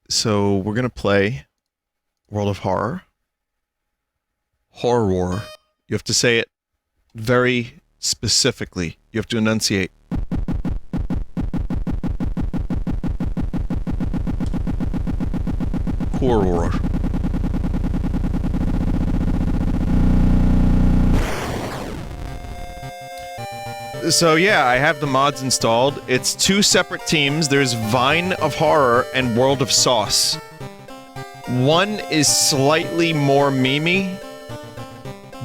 So we're gonna play World of Horror. Horror. You have to say it very specifically. You have to enunciate. Horror. So yeah, I have the mods installed. It's two separate teams. There's Vine of Horror and World of Sauce. One is slightly more memey,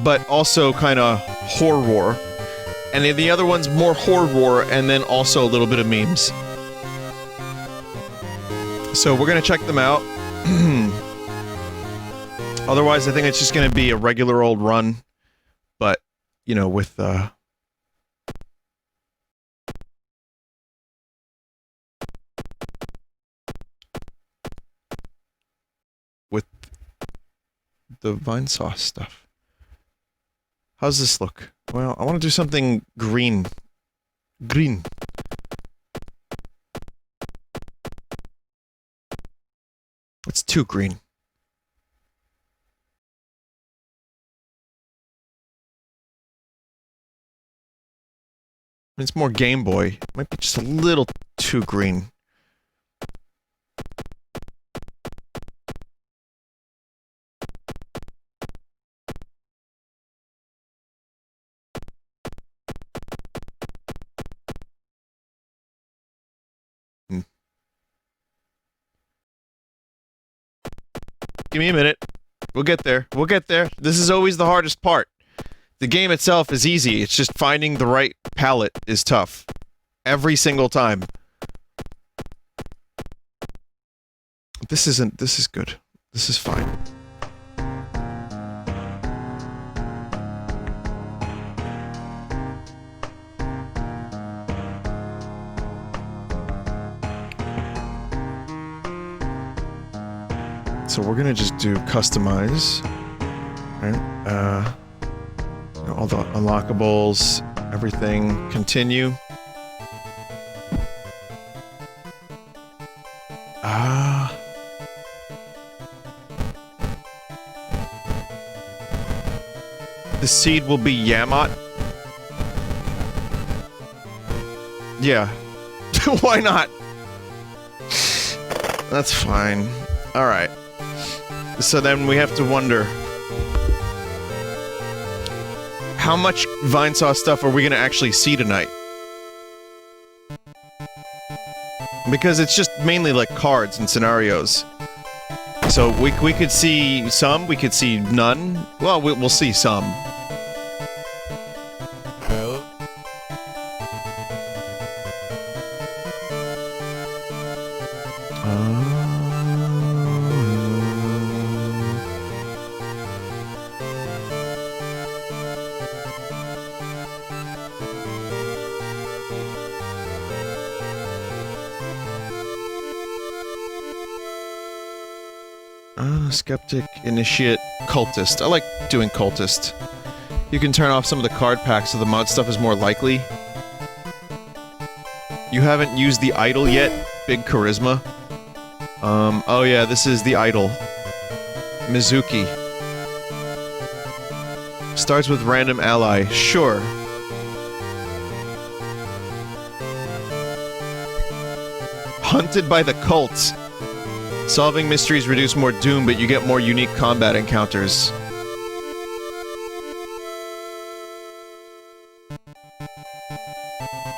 but also kind of horror. And then the other one's more horror and then also a little bit of memes. So we're gonna check them out. Otherwise, I think it's just gonna be a regular old run. But, you know, with the Vinesauce stuff. How's this look? Well, I want to do something green. Green. It's too green. It's more Game Boy. It might be just a little too green. Give me a minute. We'll get there. We'll get there. This is always the hardest part. The game itself is easy. It's just finding the right palette is tough. Every single time. This is good. This is fine. So we're gonna just do customize, right? All the unlockables, everything, continue. The seed will be Yamat. Yeah. Why not? That's fine. Alright. So then we have to wonder, how much Vinesauce stuff are we gonna actually see tonight? Because it's just mainly like cards and scenarios. So we could see some, we could see none. Well, we'll see some. Skeptic, Initiate, Cultist. I like doing Cultist. You can turn off some of the card packs so the mod stuff is more likely. You haven't used the idol yet? Big charisma. Oh yeah, this is the idol. Mizuki. Starts with random ally. Sure. Hunted by the cult. Solving mysteries reduce more doom, but you get more unique combat encounters.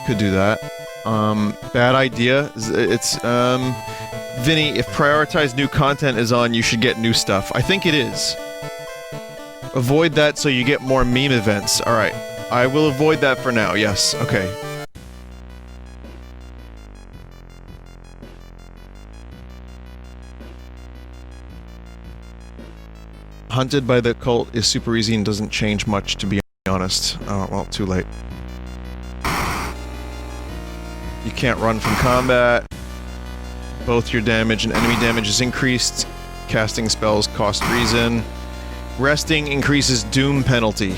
Could do that. Bad idea. It's, Vinny, if prioritize new content is on, you should get new stuff. I think it is. Avoid that so you get more meme events. Alright. I will avoid that for now, yes. Okay. Hunted by the cult is super easy and doesn't change much, to be honest. Oh, well, too late. You can't run from combat. Both your damage and enemy damage is increased. Casting spells cost reason. Resting increases doom penalty.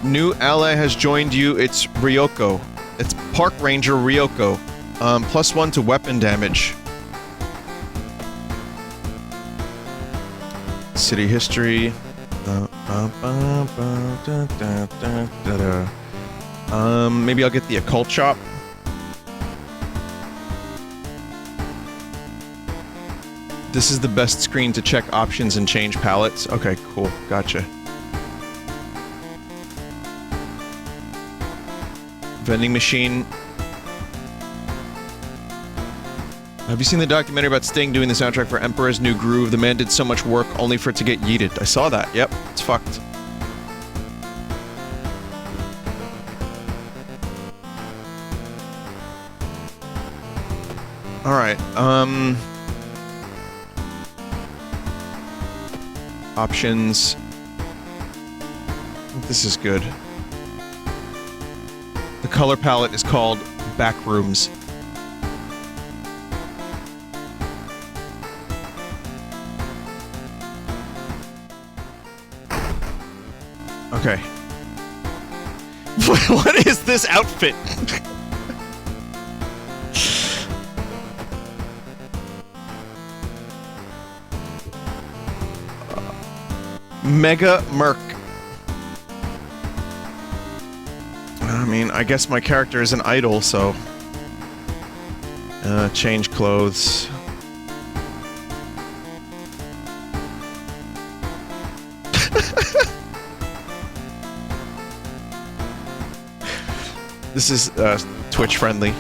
New ally has joined you. It's Ryoko. It's Park Ranger Ryoko. +1 to weapon damage. City history. Maybe I'll get the occult shop. This is the best screen to check options and change palettes. Okay, cool. Gotcha. Vending machine. Have you seen the documentary about Sting doing the soundtrack for Emperor's New Groove? The man did so much work only for it to get yeeted. I saw that. Yep, it's fucked. Alright, options. This is good. The color palette is called Backrooms. Okay. What is this outfit? Mega Merc. I mean, I guess my character is an idol, so... change clothes. This is, Twitch friendly.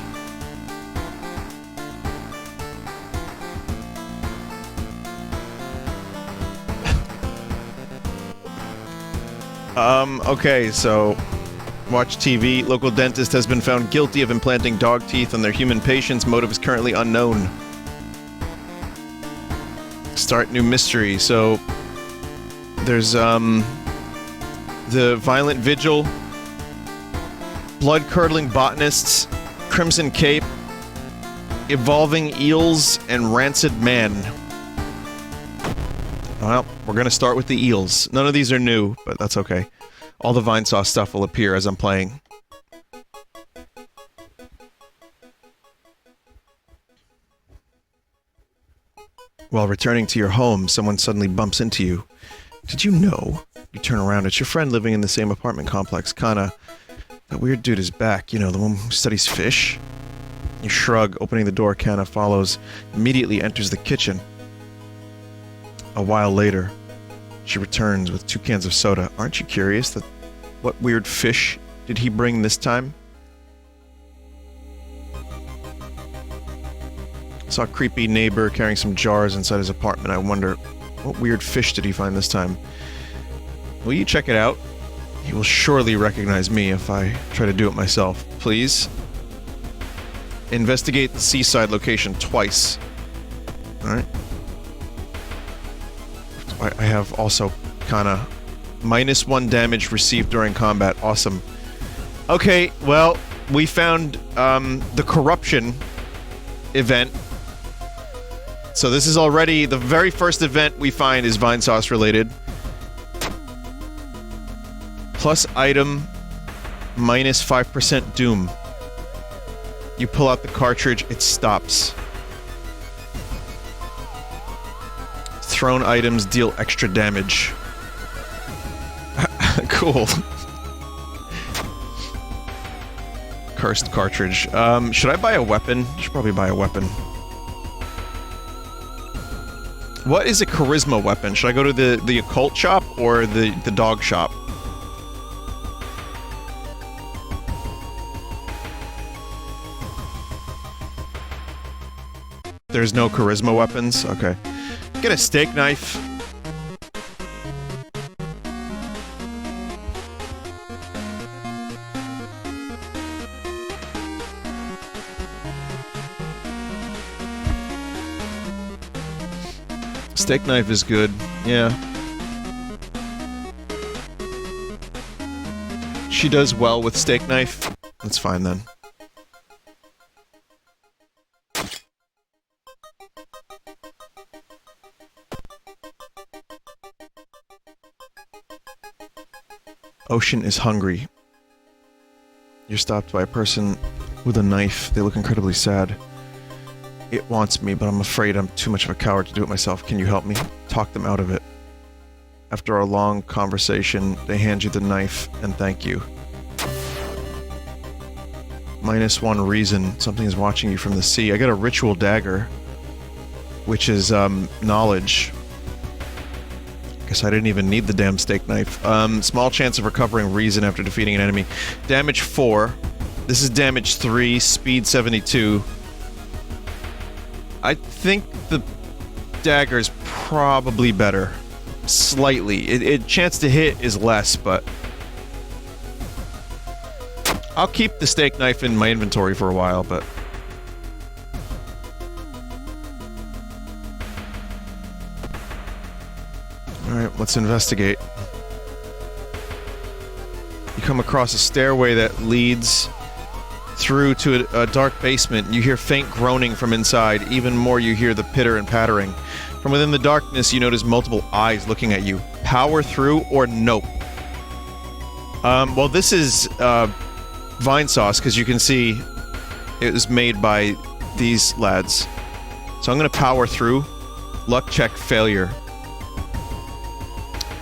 Okay, so... Watch TV. Local dentist has been found guilty of implanting dog teeth on their human patients. Motive is currently unknown. Start new mystery. So... There's, the Violent Vigil... Blood-curdling botanists, Crimson Cape, evolving eels, and rancid man. Well, we're gonna start with the eels. None of these are new, but that's okay. All the Vinesauce stuff will appear as I'm playing. While returning to your home, someone suddenly bumps into you. Did you know? You turn around, it's your friend living in the same apartment complex, Kana. That weird dude is back, you know, the one who studies fish? You shrug, opening the door. Kana follows, immediately enters the kitchen. A while later, she returns with 2 cans of soda. Aren't you curious that what weird fish did he bring this time? Saw a creepy neighbor carrying some jars inside his apartment. I wonder, what weird fish did he find this time? Will you check it out? He will surely recognize me if I try to do it myself. Please? Investigate the seaside location twice. Alright. I have also kinda... -1 damage received during combat. Awesome. Okay, well, we found, the corruption event. So this is already... the very first event we find is Vinesauce related. Plus item, -5% doom. You pull out the cartridge, it stops. Thrown items deal extra damage. Cool. Cursed cartridge. Should I buy a weapon? I should probably buy a weapon. What is a charisma weapon? Should I go to the occult shop or the dog shop? There's no charisma weapons? Okay. Get a steak knife. Steak knife is good. Yeah. She does well with steak knife. That's fine then. Ocean is hungry. You're stopped by a person with a knife. They look incredibly sad. It wants me, but I'm afraid I'm too much of a coward to do it myself. Can you help me? Talk them out of it. After our long conversation, they hand you the knife and thank you. -1 reason. Something is watching you from the sea. I got a ritual dagger, which is, knowledge. Guess I didn't even need the damn steak knife. Small chance of recovering reason after defeating an enemy. Damage 4. This is damage 3, speed 72. I think the dagger's probably better. Slightly. Chance to hit is less, but... I'll keep the steak knife in my inventory for a while, but... Alright, let's investigate. You come across a stairway that leads through to a dark basement. You hear faint groaning from inside. Even more, you hear the pitter and pattering. From within the darkness, you notice multiple eyes looking at you. Power through or nope. Well, this is, Vinesauce, because you can see it was made by these lads. So I'm gonna power through. Luck check failure.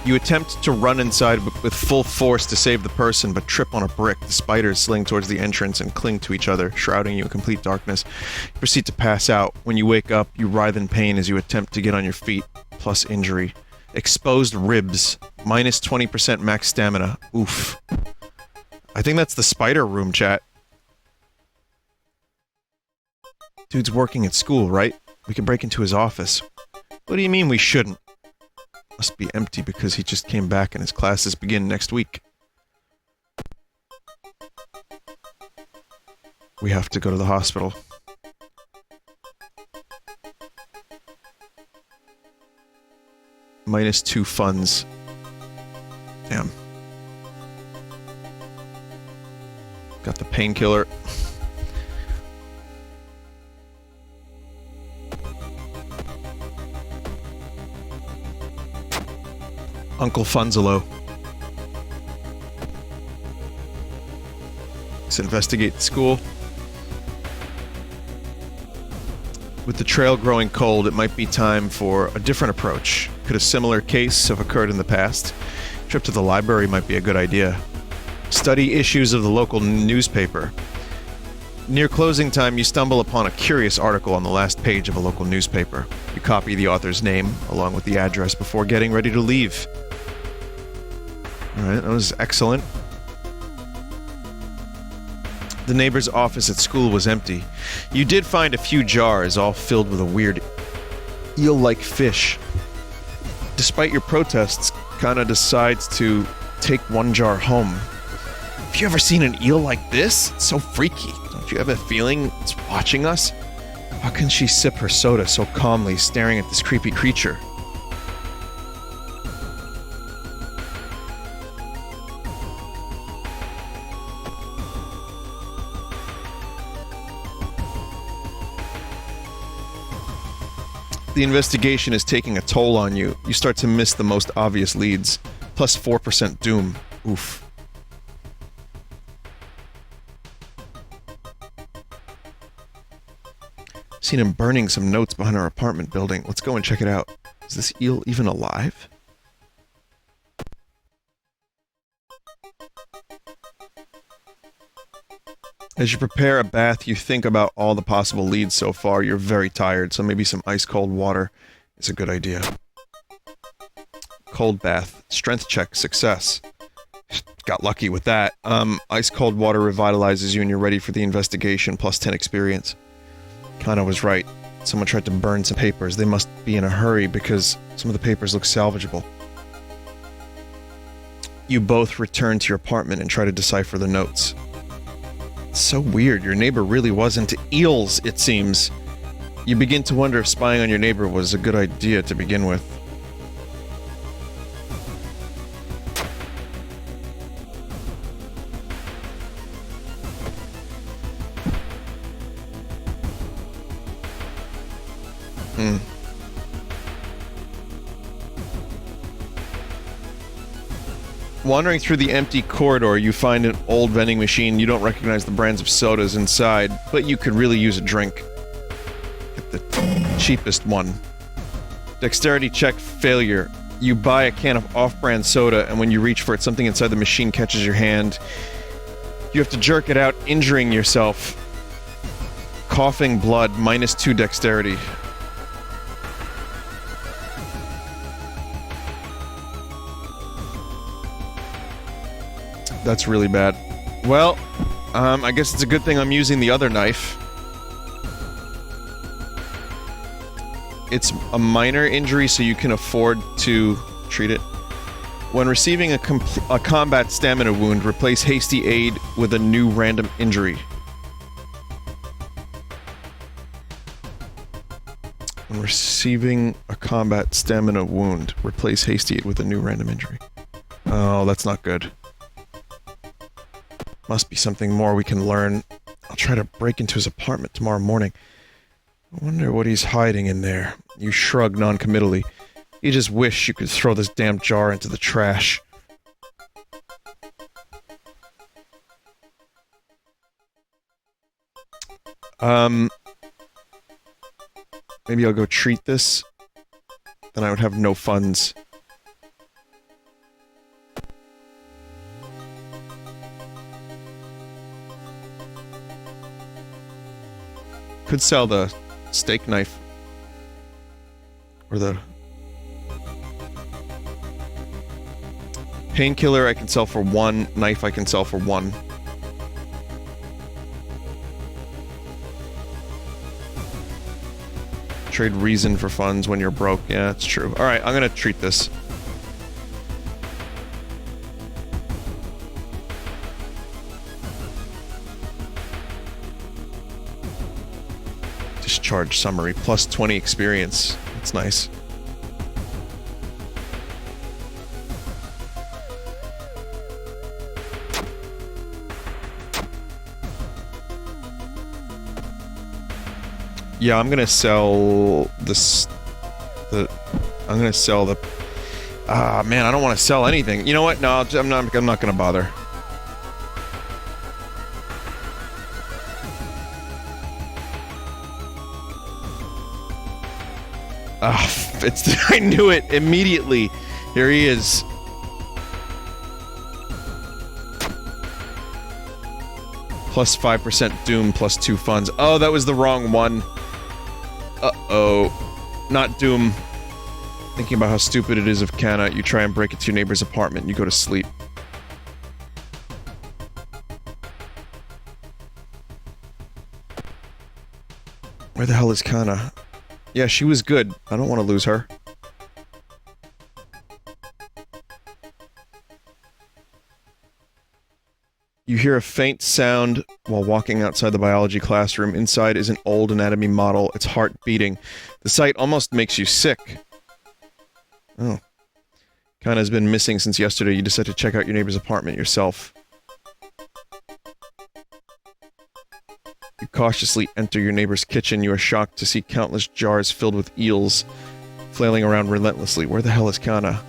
You attempt to run inside with full force to save the person, but trip on a brick. The spiders sling towards the entrance and cling to each other, shrouding you in complete darkness. You proceed to pass out. When you wake up, you writhe in pain as you attempt to get on your feet, plus injury. Exposed ribs. -20% max stamina. Oof. I think that's the spider room, chat. Dude's working at school, right? We can break into his office. What do you mean we shouldn't? Must be empty because he just came back and his classes begin next week. We have to go to the hospital. -2 funds. Damn. Got the painkiller. Uncle Funzalo. Let's investigate the school. With the trail growing cold, it might be time for a different approach. Could a similar case have occurred in the past? A trip to the library might be a good idea. Study issues of the local newspaper. Near closing time, you stumble upon a curious article on the last page of a local newspaper. You copy the author's name, along with the address, before getting ready to leave. Alright, that was excellent. The neighbor's office at school was empty. You did find a few jars, all filled with a weird eel-like fish. Despite your protests, Kana decides to take one jar home. Have you ever seen an eel like this? It's so freaky. Don't you have a feeling it's watching us? How can she sip her soda so calmly, staring at this creepy creature? The investigation is taking a toll on you. You start to miss the most obvious leads. Plus 4% doom. Oof. Seen him burning some notes behind our apartment building. Let's go and check it out. Is this eel even alive? As you prepare a bath, you think about all the possible leads so far. You're very tired, so maybe some ice-cold water is a good idea. Cold bath. Strength check. Success. Got lucky with that. Ice-cold water revitalizes you and you're ready for the investigation, plus 10 experience. Kana was right. Someone tried to burn some papers. They must be in a hurry because some of the papers look salvageable. You both return to your apartment and try to decipher the notes. It's so weird. Your neighbor really was into eels, it seems. You begin to wonder if spying on your neighbor was a good idea to begin with. Wandering through the empty corridor, you find an old vending machine. You don't recognize the brands of sodas inside, but you could really use a drink. Get the cheapest one. Dexterity check failure. You buy a can of off-brand soda, and when you reach for it, something inside the machine catches your hand. You have to jerk it out, injuring yourself. Coughing blood, -2 dexterity. That's really bad. Well, I guess it's a good thing I'm using the other knife. It's a minor injury, so you can afford to treat it. When receiving a combat stamina wound, replace hasty aid with a new random injury. When receiving a combat stamina wound, replace hasty aid with a new random injury. Oh, that's not good. Must be something more we can learn. I'll try to break into his apartment tomorrow morning. I wonder what he's hiding in there. You shrug non-committally. You just wish you could throw this damn jar into the trash. Maybe I'll go treat this. Then I would have no funds. Could sell the steak knife. Or the... painkiller I can sell for 1, knife I can sell for 1. Trade reason for funds when you're broke. Yeah, that's true. Alright, I'm gonna treat this. Discharge summary. Plus 20 experience. That's nice. Yeah, I'm gonna sell this... I'm gonna sell the... Ah, man, I don't want to sell anything. You know what? No, I'm not gonna bother. Ah, I knew it immediately. Here he is. Plus 5% Doom, plus 2 funds. Oh, that was the wrong one. Uh-oh. Not Doom. Thinking about how stupid it is of Kana, you try and break into your neighbor's apartment and you go to sleep. Where the hell is Kana? Yeah, she was good. I don't want to lose her. You hear a faint sound while walking outside the biology classroom. Inside is an old anatomy model, its heart beating. The sight almost makes you sick. Oh. Kana's been missing since yesterday. You decide to check out your neighbor's apartment yourself. You cautiously enter your neighbor's kitchen. You are shocked to see countless jars filled with eels flailing around relentlessly. Where the hell is Kana?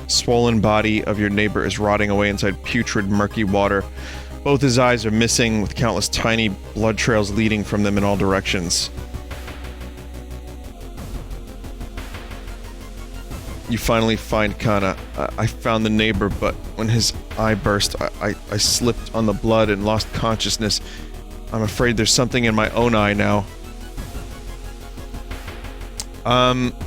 Swollen body of your neighbor is rotting away inside putrid, murky water. Both his eyes are missing, with countless tiny blood trails leading from them in all directions. You finally find Kana. I found the neighbor, but when his eye burst, I slipped on the blood and lost consciousness. I'm afraid there's something in my own eye now.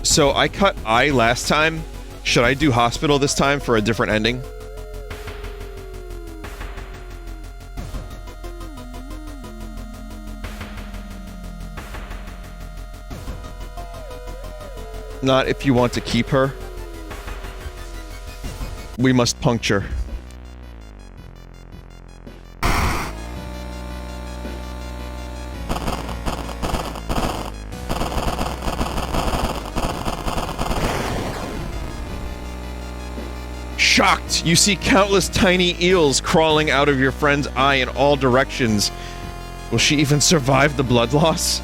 So I cut eye last time. Should I do hospital this time for a different ending? Not if you want to keep her. We must puncture. Shocked, you see countless tiny eels crawling out of your friend's eye in all directions. Will she even survive the blood loss?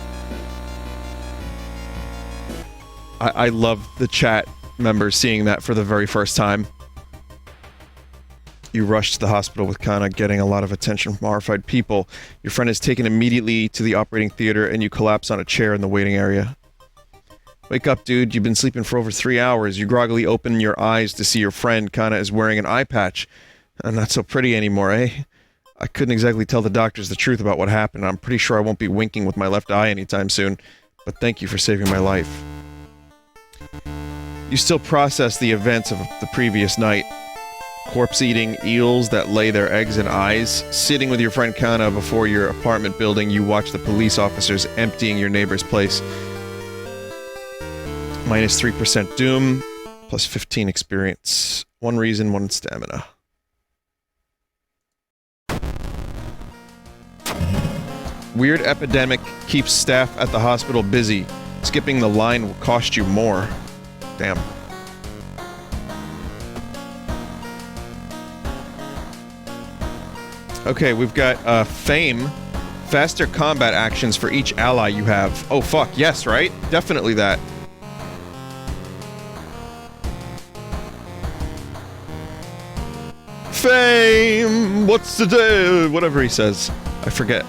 I love the chat members seeing that for the very first time. You rush to the hospital with Kana, getting a lot of attention from horrified people. Your friend is taken immediately to the operating theater, and you collapse on a chair in the waiting area. Wake up, dude. You've been sleeping for over 3 hours. You groggily open your eyes to see your friend, Kana, is wearing an eye patch. Not so pretty anymore, eh? I couldn't exactly tell the doctors the truth about what happened. I'm pretty sure I won't be winking with my left eye anytime soon. But thank you for saving my life. You still process the events of the previous night. Corpse-eating eels that lay their eggs in eyes. Sitting with your friend Kana before your apartment building, you watch the police officers emptying your neighbor's place. Minus 3% doom, plus 15 experience. 1 reason, 1 stamina. Weird epidemic keeps staff at the hospital busy. Skipping the line will cost you more. Damn. Okay, we've got, fame. Faster combat actions for each ally you have. Oh, fuck, yes, right? Definitely that. Fame! What's the day? Whatever he says. I forget.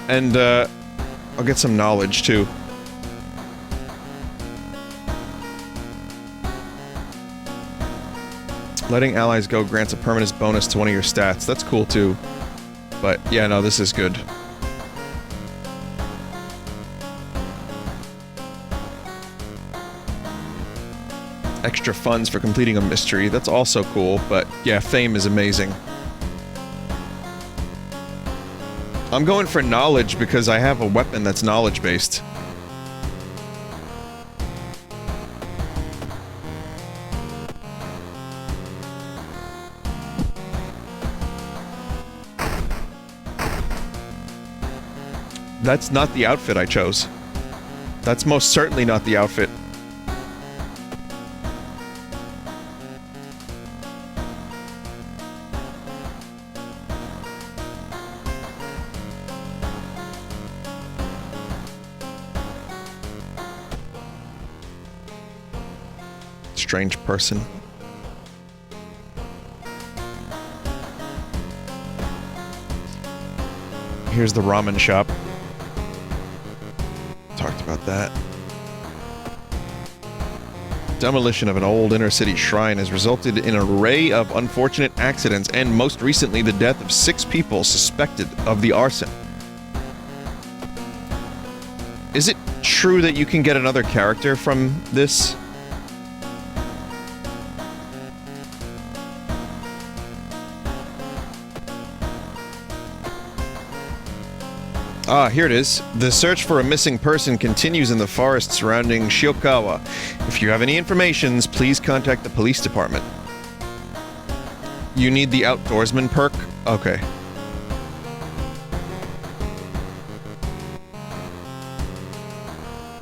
And, I'll get some knowledge, too. Letting allies go grants a permanent bonus to one of your stats. That's cool, too. But, yeah, no, this is good. Extra funds for completing a mystery. That's also cool, but, yeah, fame is amazing. I'm going for knowledge because I have a weapon that's knowledge-based. That's not the outfit I chose. That's most certainly not the outfit. Strange person. Here's the Ramen Shop. Talked about that. Demolition of an old inner-city shrine has resulted in an array of unfortunate accidents, and most recently the death of 6 people suspected of the arson. Is it true that you can get another character from this? Ah, here it is. The search for a missing person continues in the forest surrounding Shiokawa. If you have any information, please contact the police department. You need the outdoorsman perk? Okay.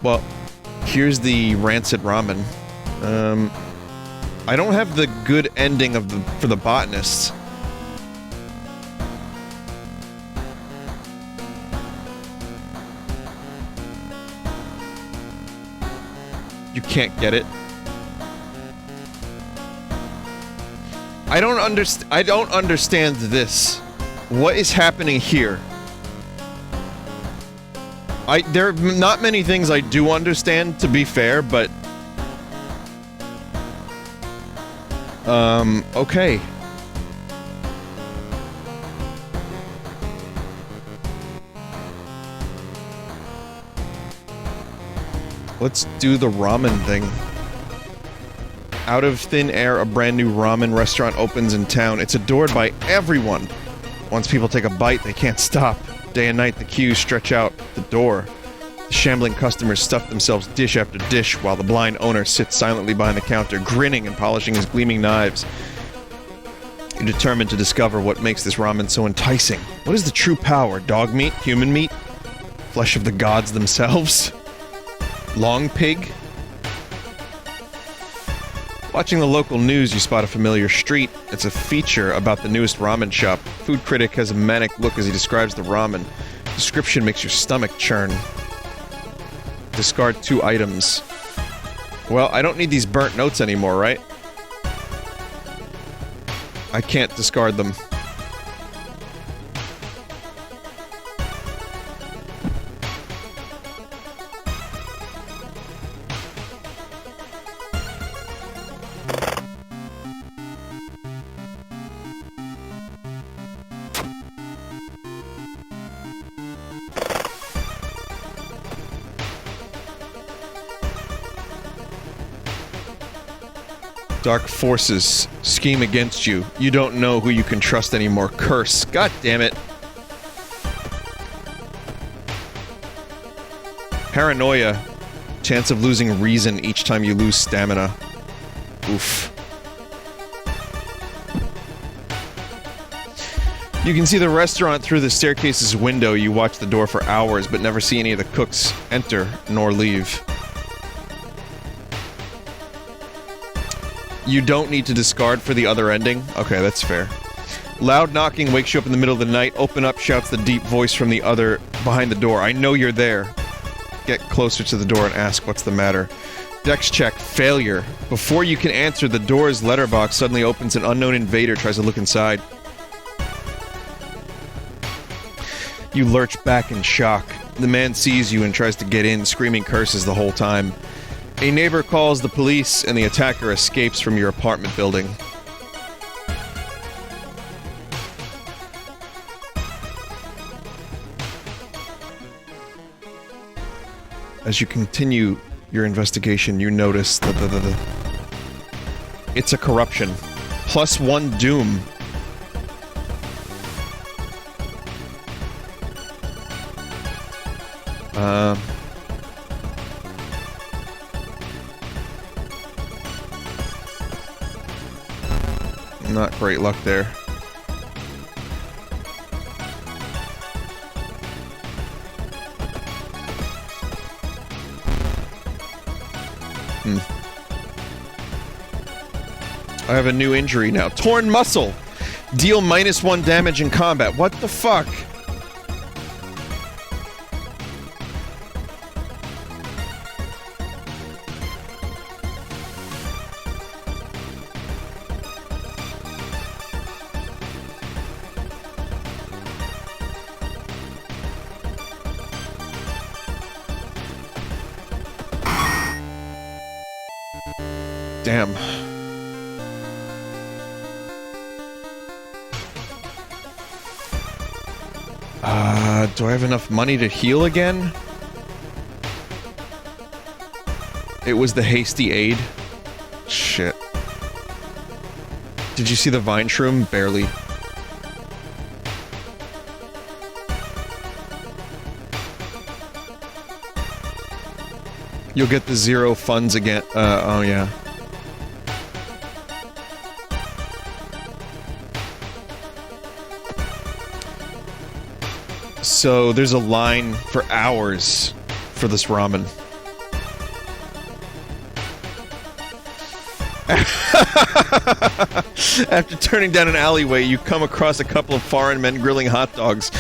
Well, here's the rancid ramen. I don't have the good ending of for the botanists. You can't get it. I don't understand this. What is happening here? There are not many things I do understand, to be fair, but... okay. Let's do the ramen thing. Out of thin air, a brand new ramen restaurant opens in town. It's adored by everyone. Once people take a bite, they can't stop. Day and night, the queues stretch out the door. The shambling customers stuff themselves dish after dish, while the blind owner sits silently behind the counter, grinning and polishing his gleaming knives. You're determined to discover what makes this ramen so enticing. What is the true power? Dog meat? Human meat? Flesh of the gods themselves? Long pig? Watching the local news, you spot a familiar street. It's a feature about the newest ramen shop. Food critic has a manic look as he describes the ramen. Description makes your stomach churn. Discard 2 items. Well, I don't need these burnt notes anymore, right? I can't discard them. Dark forces scheme against you. You don't know who you can trust anymore. Curse. God damn it. Paranoia. Chance of losing reason each time you lose stamina. Oof. You can see the restaurant through the staircase's window. You watch the door for hours, but never see any of the cooks enter nor leave. You don't need to discard for the other ending? Okay, that's fair. Loud knocking wakes you up in the middle of the night. Open up, shouts the deep voice from the other behind the door. I know you're there. Get closer to the door and ask what's the matter. Dex check, failure. Before you can answer, the door's letterbox suddenly opens. An unknown invader tries to look inside. You lurch back in shock. The man sees you and tries to get in, screaming curses the whole time. A neighbor calls the police, and the attacker escapes from your apartment building. As you continue your investigation, you notice that it's a corruption. +1 doom. Not great luck there. I have a new injury now. Torn muscle! Deal -1 damage in combat. What the fuck? Damn. Do I have enough money to heal again? It was the hasty aid. Shit. Did you see the vine shroom? Barely. You'll get the 0 funds again. Oh yeah. So there's a line for hours for this ramen. After turning down an alleyway, you come across a couple of foreign men grilling hot dogs.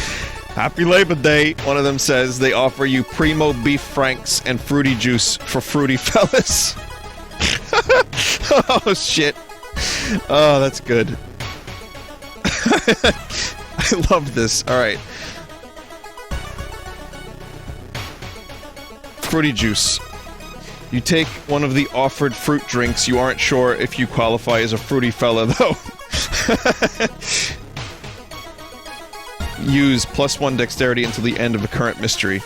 Happy Labor Day, one of them says. They offer you primo beef franks and fruity juice for fruity fellas. Oh, shit. Oh, that's good. I love this. Alright. Fruity juice. You take one of the offered fruit drinks. You aren't sure if you qualify as a fruity fella, though. Use +1 dexterity until the end of the current mystery.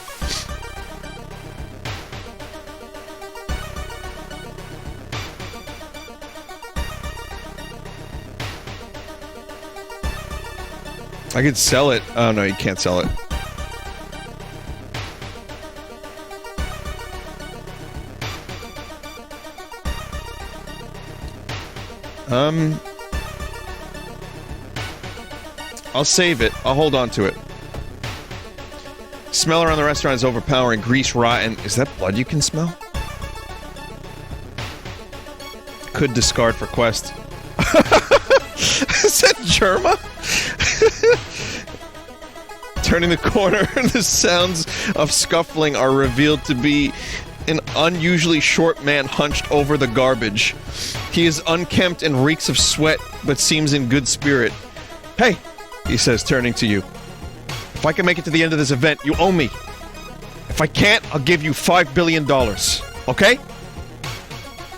I could sell it. Oh no, you can't sell it. I'll save it. I'll hold on to it. Smell around the restaurant is overpowering. Grease, rotten. Is that blood you can smell? could discard for quest. Is that Germa? Turning the corner, the sounds of scuffling are revealed to be an unusually short man hunched over the garbage. He is unkempt and reeks of sweat, but seems in good spirit. Hey, he says, turning to you. If I can make it to the end of this event, you owe me. If I can't, I'll give you $5 billion. Okay?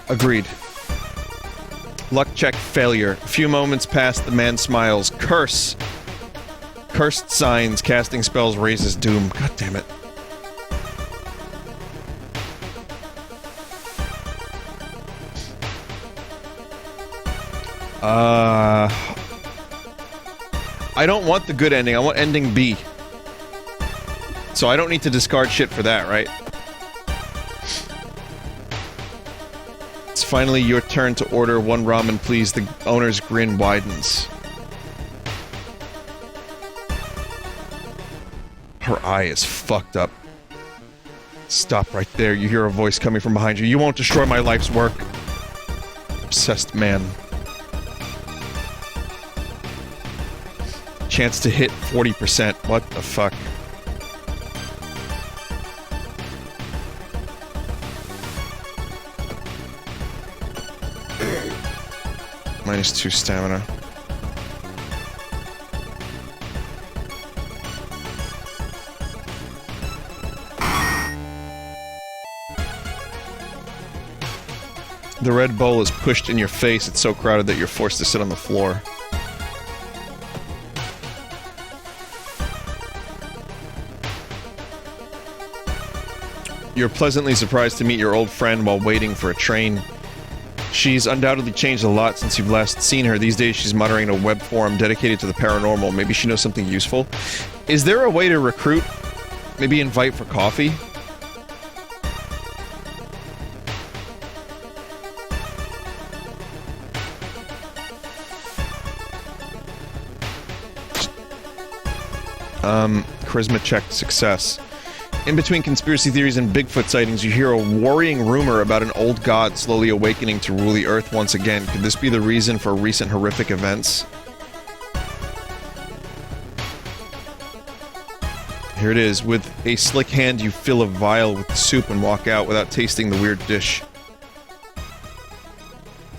Agreed. Luck check failure. A few moments pass, the man smiles. Curse. Cursed signs, casting spells raises doom. God damn it. I don't want the good ending, I want ending B. So I don't need to discard shit for that, right? It's finally your turn to order one ramen, please. The owner's grin widens. Her eye is fucked up. Stop right there. You hear a voice coming from behind you. You won't destroy my life's work. Obsessed man. Chance to hit 40%. What the fuck? -2 stamina. The red bowl is pushed in your face. It's so crowded that you're forced to sit on the floor. You're pleasantly surprised to meet your old friend while waiting for a train. She's undoubtedly changed a lot since you've last seen her. These days she's muttering in a web forum dedicated to the paranormal. Maybe she knows something useful. Is there a way to recruit? Maybe invite for coffee? Charisma check success. In between conspiracy theories and Bigfoot sightings, you hear a worrying rumor about an old god slowly awakening to rule the earth once again. Could this be the reason for recent horrific events? Here it is. With a slick hand, you fill a vial with the soup and walk out without tasting the weird dish.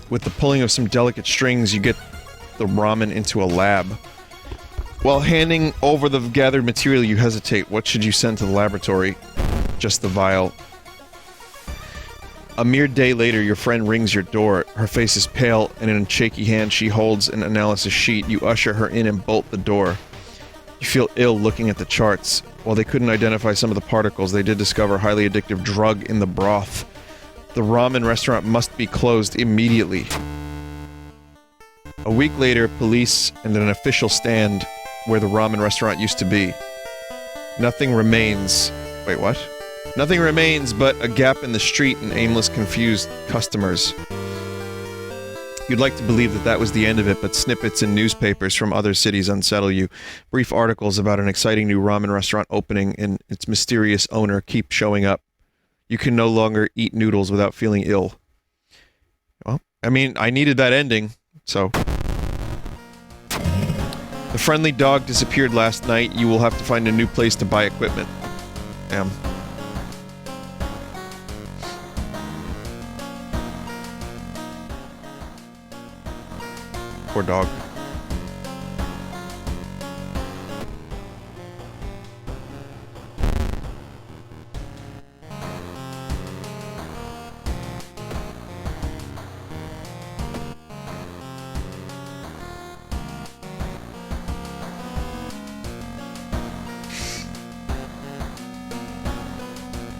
With the pulling of some delicate strings, you get the ramen into a lab. While handing over the gathered material, you hesitate. What should you send to the laboratory? Just the vial. A mere day later, your friend rings your door. Her face is pale, and in a shaky hand she holds an analysis sheet. You usher her in and bolt the door. You feel ill looking at the charts. While they couldn't identify some of the particles, they did discover a highly addictive drug in the broth. The ramen restaurant must be closed immediately. A week later, police and an official stand where the ramen restaurant used to be. Nothing remains. Wait, what? Nothing remains but a gap in the street and aimless, confused customers. You'd like to believe that that was the end of it, but snippets in newspapers from other cities unsettle you. Brief articles about an exciting new ramen restaurant opening and its mysterious owner keep showing up. You can no longer eat noodles without feeling ill. Well, I mean, I needed that ending, so... The friendly dog disappeared last night. You will have to find a new place to buy equipment. Damn. Poor dog.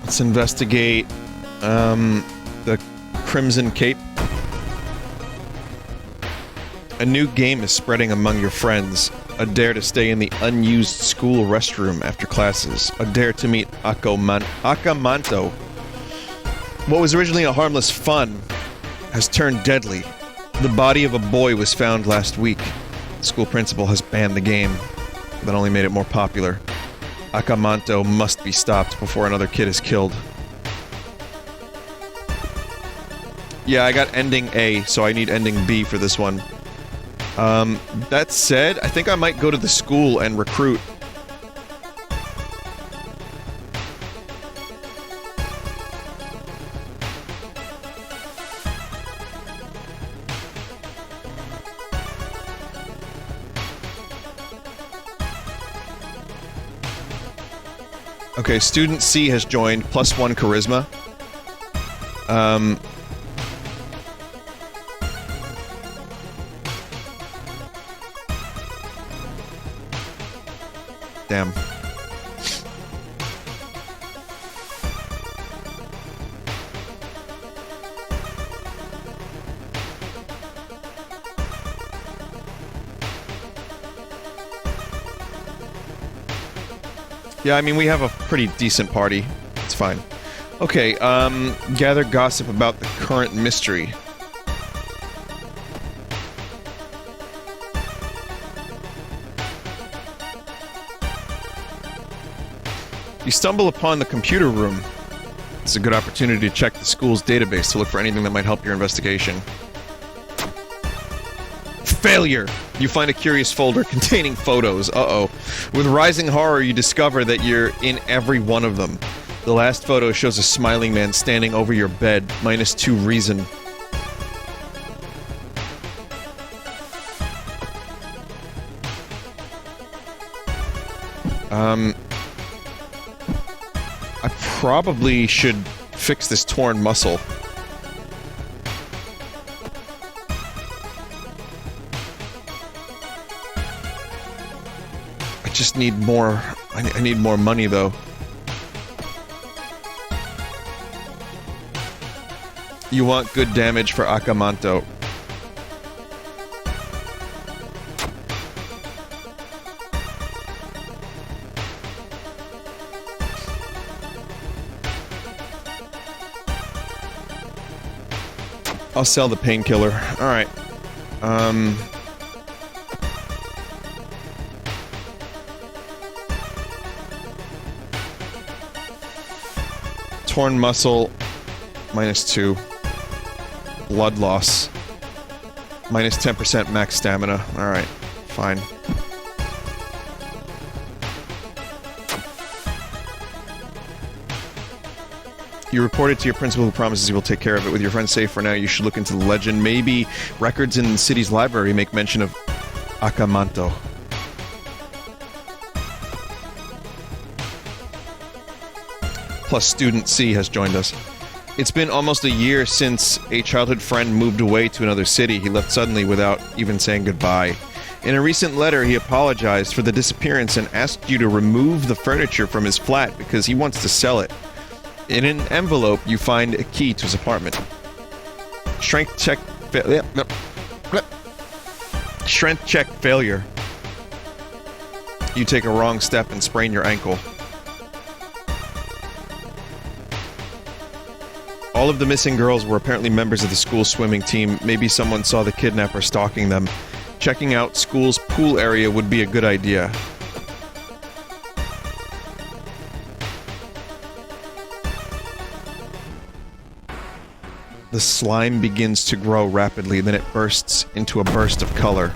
Let's investigate, the Crimson Cape. A new game is spreading among your friends. A dare to stay in the unused school restroom after classes. A dare to meet Akamanto. What was originally a harmless fun has turned deadly. The body of a boy was found last week. The school principal has banned the game. That only made it more popular. Akamanto must be stopped before another kid is killed. Yeah, I got ending A, so I need ending B for this one. That said, I think I might go to the school and recruit. Okay, student C has joined, +1 charisma. Damn. Yeah, I mean, we have a pretty decent party. It's fine. Okay, gather gossip about the current mystery. You stumble upon the computer room. It's a good opportunity to check the school's database to look for anything that might help your investigation. Failure! You find a curious folder containing photos. Uh-oh. With rising horror, you discover that you're in every one of them. The last photo shows a smiling man standing over your bed, -2 reason. I probably should fix this torn muscle. I just need more... I need more money, though. You want good damage for Akamanto. I'll sell the painkiller. Alright. Torn muscle, -2. Blood loss. -10% max stamina. Alright, fine. You report it to your principal, who promises he will take care of it. With your friends safe for now, you should look into the legend. Maybe records in the city's library make mention of Akamanto. Plus, student C has joined us. It's been almost a year since a childhood friend moved away to another city. He left suddenly without even saying goodbye. In a recent letter, he apologized for the disappearance and asked you to remove the furniture from his flat because he wants to sell it. In an envelope, you find a key to his apartment. Strength check Strength check failure. You take a wrong step and sprain your ankle. All of the missing girls were apparently members of the school swimming team. Maybe someone saw the kidnapper stalking them. Checking out school's pool area would be a good idea. The slime begins to grow rapidly, then it bursts into a burst of color.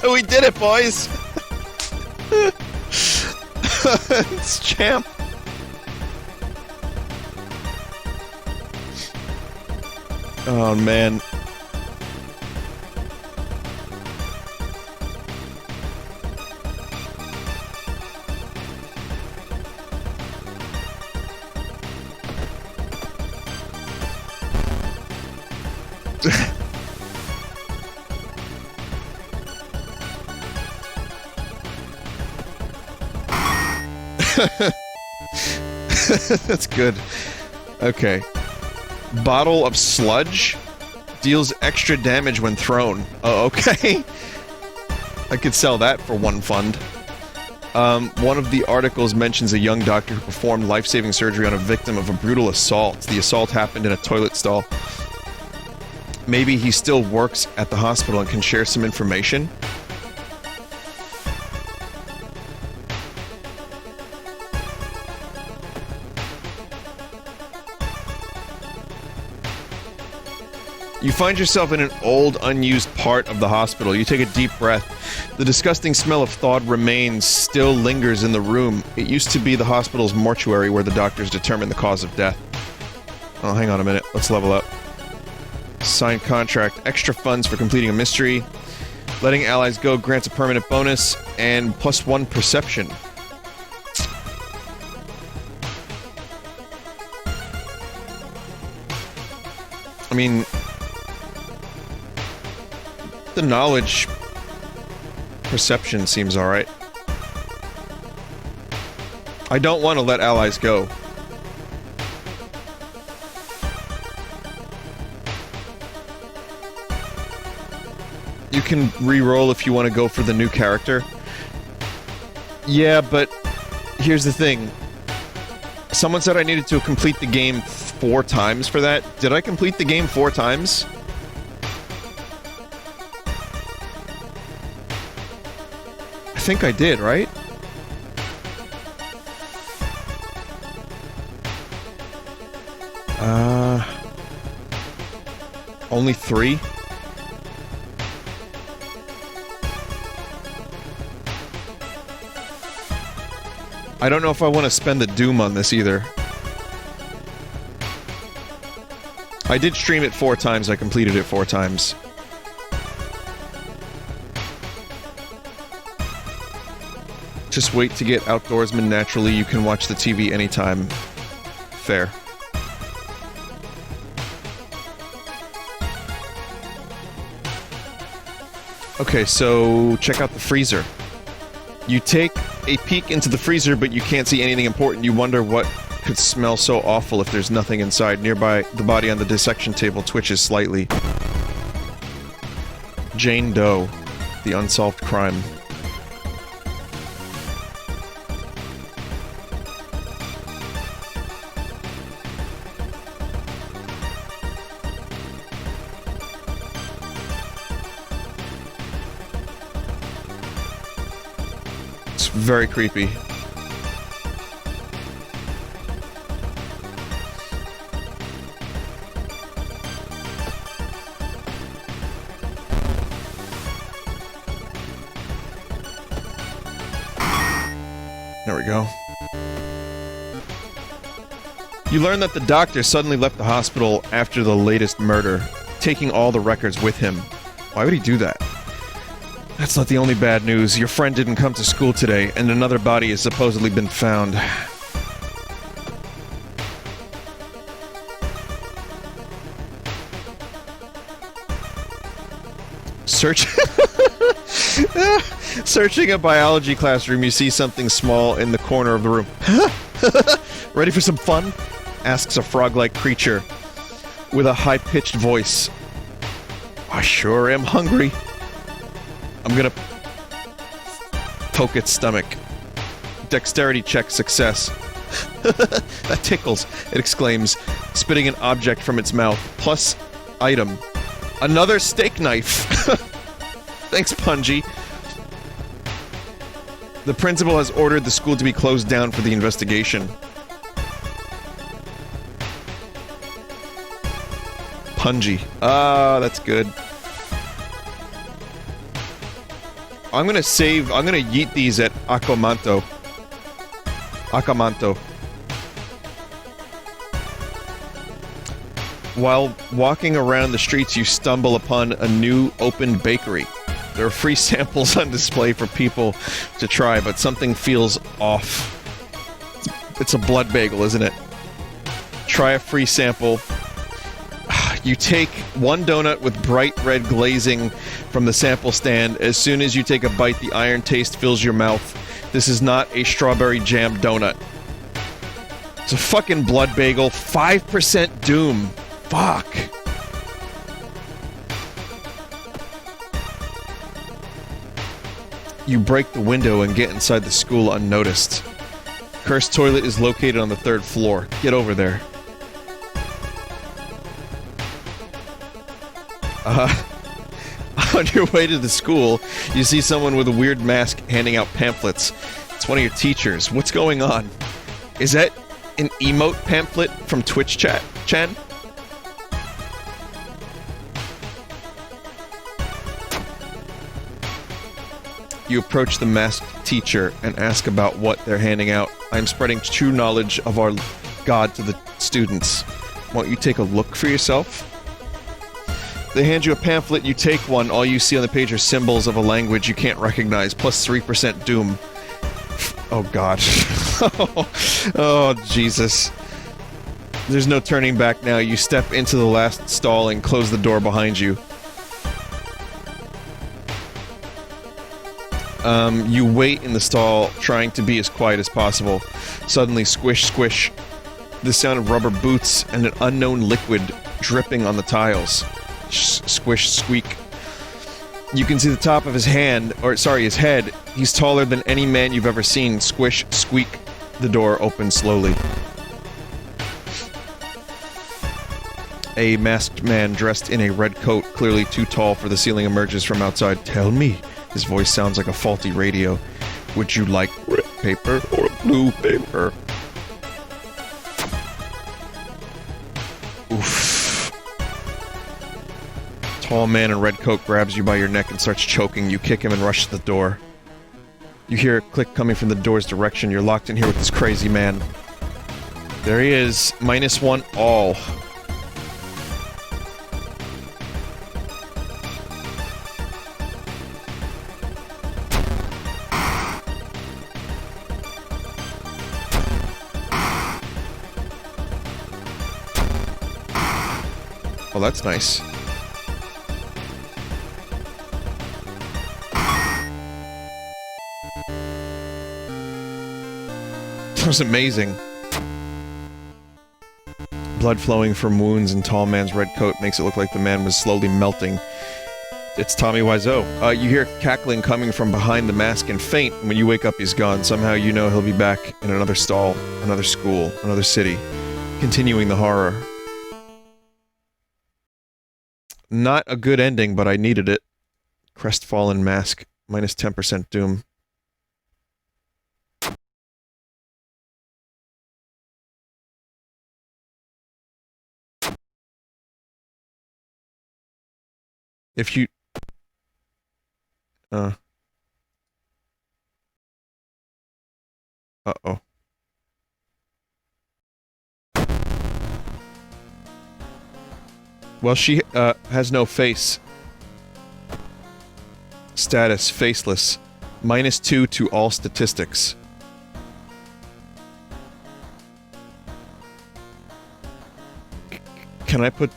We did it, boys! It's champ. Oh, man. That's good. Okay. Bottle of sludge deals extra damage when thrown. Oh, okay. I could sell that for one fund. One of the articles mentions a young doctor who performed life-saving surgery on a victim of a brutal assault. The assault happened in a toilet stall. Maybe he still works at the hospital and can share some information? You find yourself in an old, unused part of the hospital. You take a deep breath. The disgusting smell of thawed remains still lingers in the room. It used to be the hospital's mortuary where the doctors determine the cause of death. Oh, hang on a minute. Let's level up. Signed contract. Extra funds for completing a mystery. Letting allies go grants a permanent bonus. And +1 perception. I mean... the knowledge... perception seems alright. I don't want to let allies go. You can re-roll if you want to go for the new character. Yeah, but here's the thing. Someone said I needed to complete the game 4 times for that. Did I complete the game 4 times? I think I did, right? Only 3? I don't know if I want to spend the Doom on this either. I did stream it 4 times, I completed it 4 times. Just wait to get outdoorsman naturally, you can watch the TV anytime. Fair. Okay, so check out the freezer. You take a peek into the freezer, but you can't see anything important. You wonder what could smell so awful if there's nothing inside. Nearby, the body on the dissection table twitches slightly. Jane Doe. The unsolved crime. Very creepy. There we go. You learn that the doctor suddenly left the hospital after the latest murder, taking all the records with him. Why would he do that? That's not the only bad news. Your friend didn't come to school today, and another body has supposedly been found. Searching a biology classroom, you see something small in the corner of the room. Ready for some fun? Asks a frog-like creature with a high-pitched voice. I sure am hungry. I'm gonna poke its stomach. Dexterity check success. That tickles, it exclaims, spitting an object from its mouth. Plus item. Another steak knife! Thanks, Punji. The principal has ordered the school to be closed down for the investigation. Punji. Ah, that's good. I'm gonna yeet these at Akamanto. While walking around the streets, you stumble upon a new opened bakery. There are free samples on display for people to try, but something feels off. It's a blood bagel, isn't it? Try a free sample. You take one donut with bright red glazing from the sample stand. As soon as you take a bite, the iron taste fills your mouth. This is not a strawberry jam donut. It's a fucking blood bagel. 5% Doom. Fuck. You break the window and get inside the school unnoticed. Cursed toilet is located on the 3rd floor. Get over there. On your way to the school, you see someone with a weird mask handing out pamphlets. It's one of your teachers. What's going on? Is that an emote pamphlet from Twitch chat, Chan? You approach the masked teacher and ask about what they're handing out. I'm spreading true knowledge of our God to the students. Won't you take a look for yourself? They hand you a pamphlet, you take one, all you see on the page are symbols of a language you can't recognize, plus 3% doom. Oh god. Oh, Jesus. There's no turning back now. You step into the last stall and close the door behind you. You wait in the stall, trying to be as quiet as possible. Suddenly, squish, squish. The sound of rubber boots and an unknown liquid dripping on the tiles. Squish, squeak. You can see the top of his hand, or sorry, his head. He's taller than any man you've ever seen. Squish, squeak. The door opens slowly. A masked man dressed in a red coat, clearly too tall for the ceiling, emerges from outside. Tell me. His voice sounds like a faulty radio. Would you like red paper or blue paper? Oof. Tall man in red coat grabs you by your neck and starts choking. You kick him and rush to the door. You hear a click coming from the door's direction. You're locked in here with this crazy man. There he is. -1 all. Oh, that's nice. That was amazing. Blood flowing from wounds in tall man's red coat makes it look like the man was slowly melting. It's Tommy Wiseau. You hear cackling coming from behind the mask and faint. When you wake up, he's gone. Somehow you know he'll be back in another stall, another school, another city, continuing the horror. Not a good ending, but I needed it. Crestfallen mask, -10% doom. If you... Uh-oh. Well, she, has no face. Status, faceless. -2 to all statistics. Can I put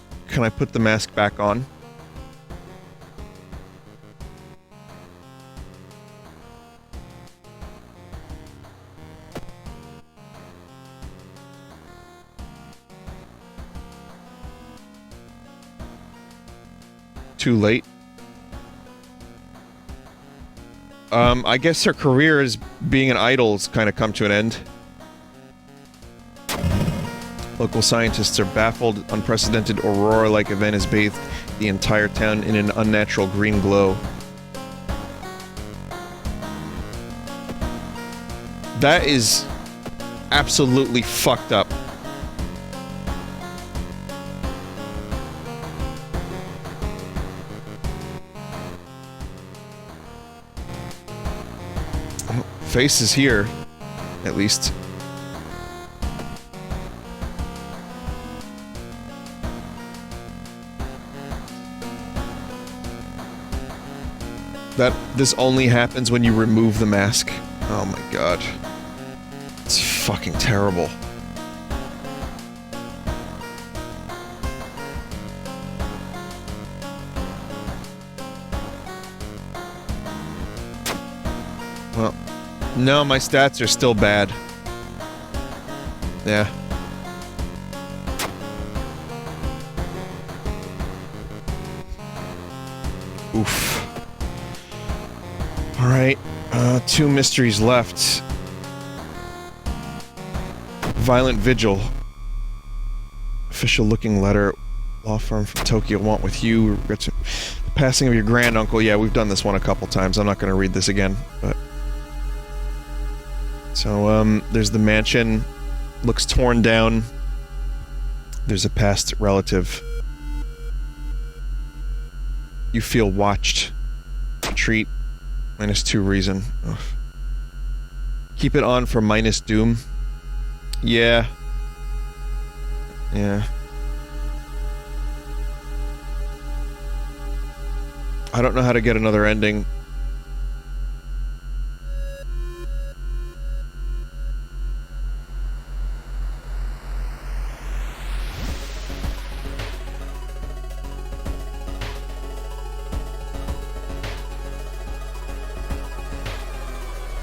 the mask back on? Too late. I guess her career as being an idol has kind of come to an end. Local scientists are baffled. Unprecedented aurora-like event has bathed the entire town in an unnatural green glow. That is absolutely fucked up. Face is here, at least. This only happens when you remove the mask. Oh my god. It's fucking terrible. Well, no, my stats are still bad. Yeah. Oof. Alright, 2 mysteries left. Violent Vigil. Official-looking letter. Law firm from Tokyo want with you. Regrets the passing of your granduncle. Yeah, we've done this one a couple times. I'm not gonna read this again, but... So, there's the mansion. Looks torn down. There's a past relative. You feel watched. Retreat. -2 reason. Ugh. Keep it on for minus doom. Yeah. Yeah. I don't know how to get another ending.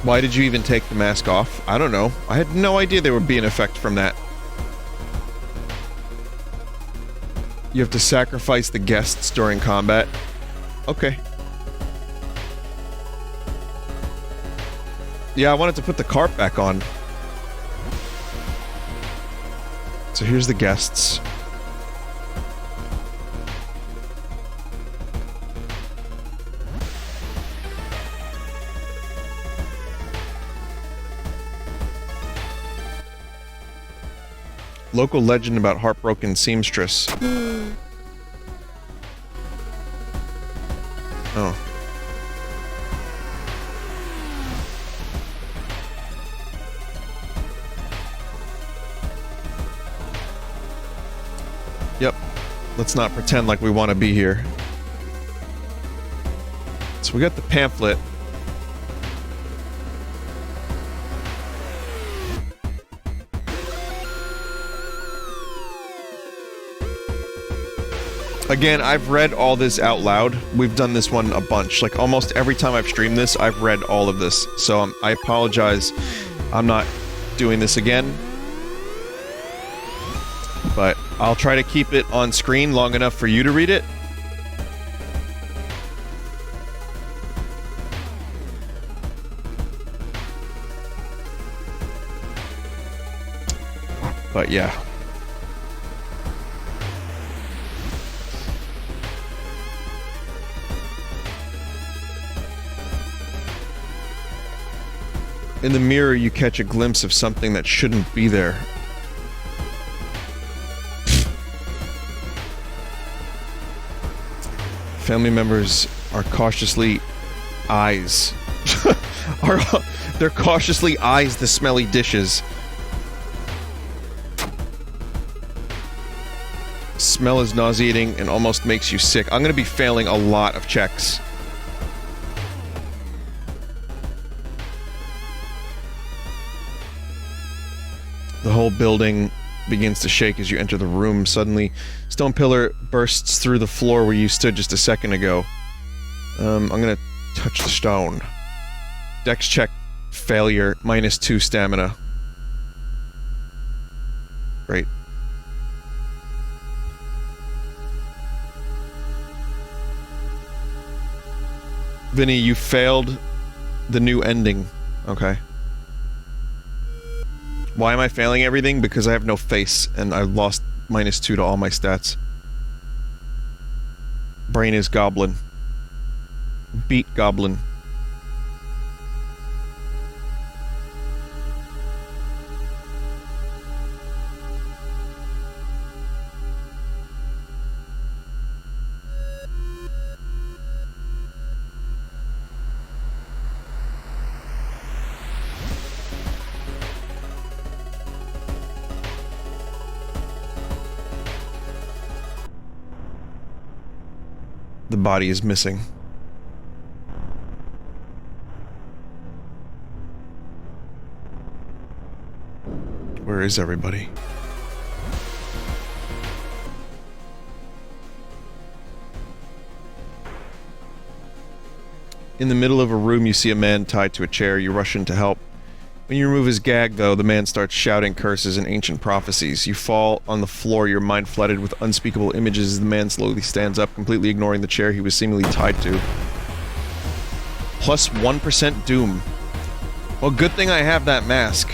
Why did you even take the mask off? I don't know. I had no idea there would be an effect from that. You have to sacrifice the guests during combat. Okay. Yeah, I wanted to put the carp back on. So here's the guests. Local legend about heartbroken seamstress. Oh. Yep. Let's not pretend like we want to be here. So we got the pamphlet. Again, I've read all this out loud. We've done this one a bunch. Like, almost every time I've streamed this, I've read all of this. So, I apologize. I'm not doing this again. But I'll try to keep it on screen long enough for you to read it. But yeah. In the mirror, you catch a glimpse of something that shouldn't be there. Family members are cautiously eyes. They're cautiously eyes the smelly dishes. Smell is nauseating and almost makes you sick. I'm gonna be failing a lot of checks. The whole building begins to shake as you enter the room. Suddenly, stone pillar bursts through the floor where you stood just a second ago. I'm gonna touch the stone. Dex check failure, -2 stamina. Great. Vinny, you failed the new ending. Okay. Why am I failing everything? Because I have no face, and I lost -2 to all my stats. Brain is goblin. Beat goblin. The body is missing. Where is everybody? In the middle of a room, you see a man tied to a chair. You rush in to help. When you remove his gag, though, the man starts shouting curses and ancient prophecies. You fall on the floor, your mind flooded with unspeakable images as the man slowly stands up, completely ignoring the chair he was seemingly tied to. Plus 1% doom. Well, good thing I have that mask.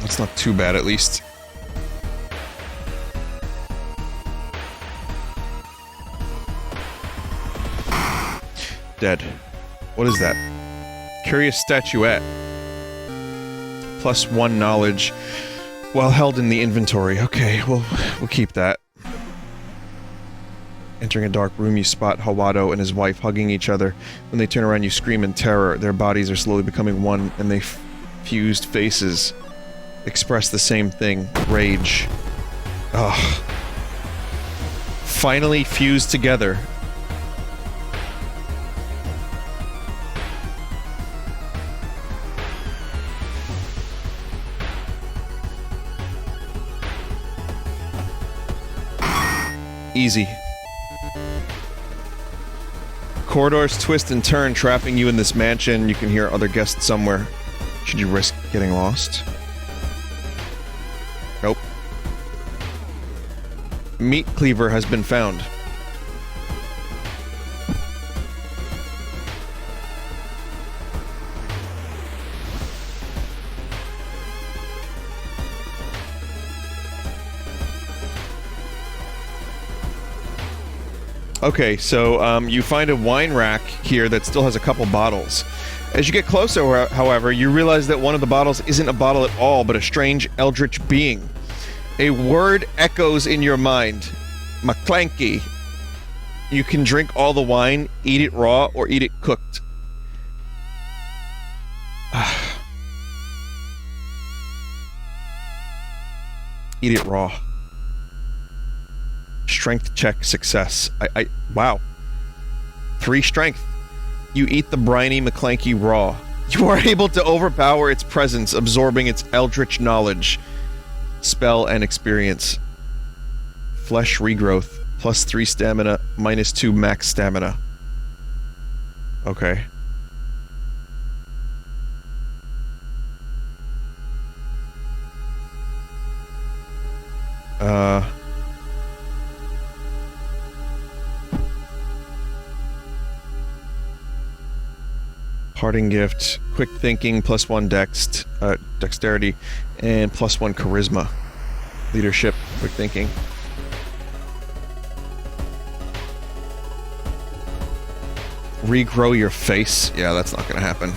That's not too bad, at least. Dead. What is that? Curious statuette. +1 knowledge while held in the inventory. Okay, we'll keep that. Entering a dark room, you spot Hawado and his wife hugging each other. When they turn around, you scream in terror. Their bodies are slowly becoming one, and they fused faces express the same thing. Rage. Ugh. Finally fused together. Easy. Corridors twist and turn, trapping you in this mansion. You can hear other guests somewhere. Should you risk getting lost? Nope. Meat cleaver has been found. Okay, so, you find a wine rack here that still has a couple bottles. As you get closer, however, you realize that one of the bottles isn't a bottle at all, but a strange eldritch being. A word echoes in your mind. McClanky. You can drink all the wine, eat it raw, or eat it cooked. Eat it raw. Strength check success. Wow. 3 strength. You eat the briny McClanky raw. You are able to overpower its presence, absorbing its eldritch knowledge, spell, and experience. Flesh regrowth. +3 stamina, -2 max stamina. Okay. Parting gift, quick thinking, +1 dexterity, and +1 charisma. Leadership, quick thinking. Regrow your face? Yeah, that's not gonna happen.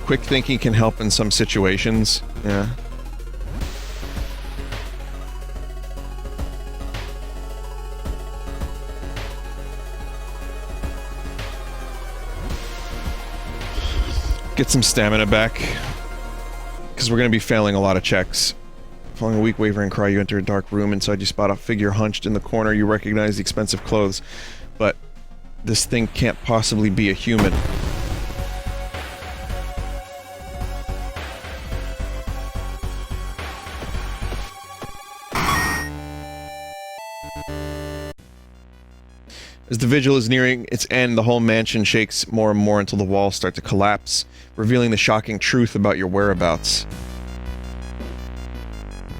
Quick thinking can help in some situations. Yeah. Get some stamina back, because we're going to be failing a lot of checks. Following a weak wavering cry, you enter a dark room. Inside you spot a figure hunched in the corner. You recognize the expensive clothes, but this thing can't possibly be a human. As the vigil is nearing its end, the whole mansion shakes more and more until the walls start to collapse, revealing the shocking truth about your whereabouts.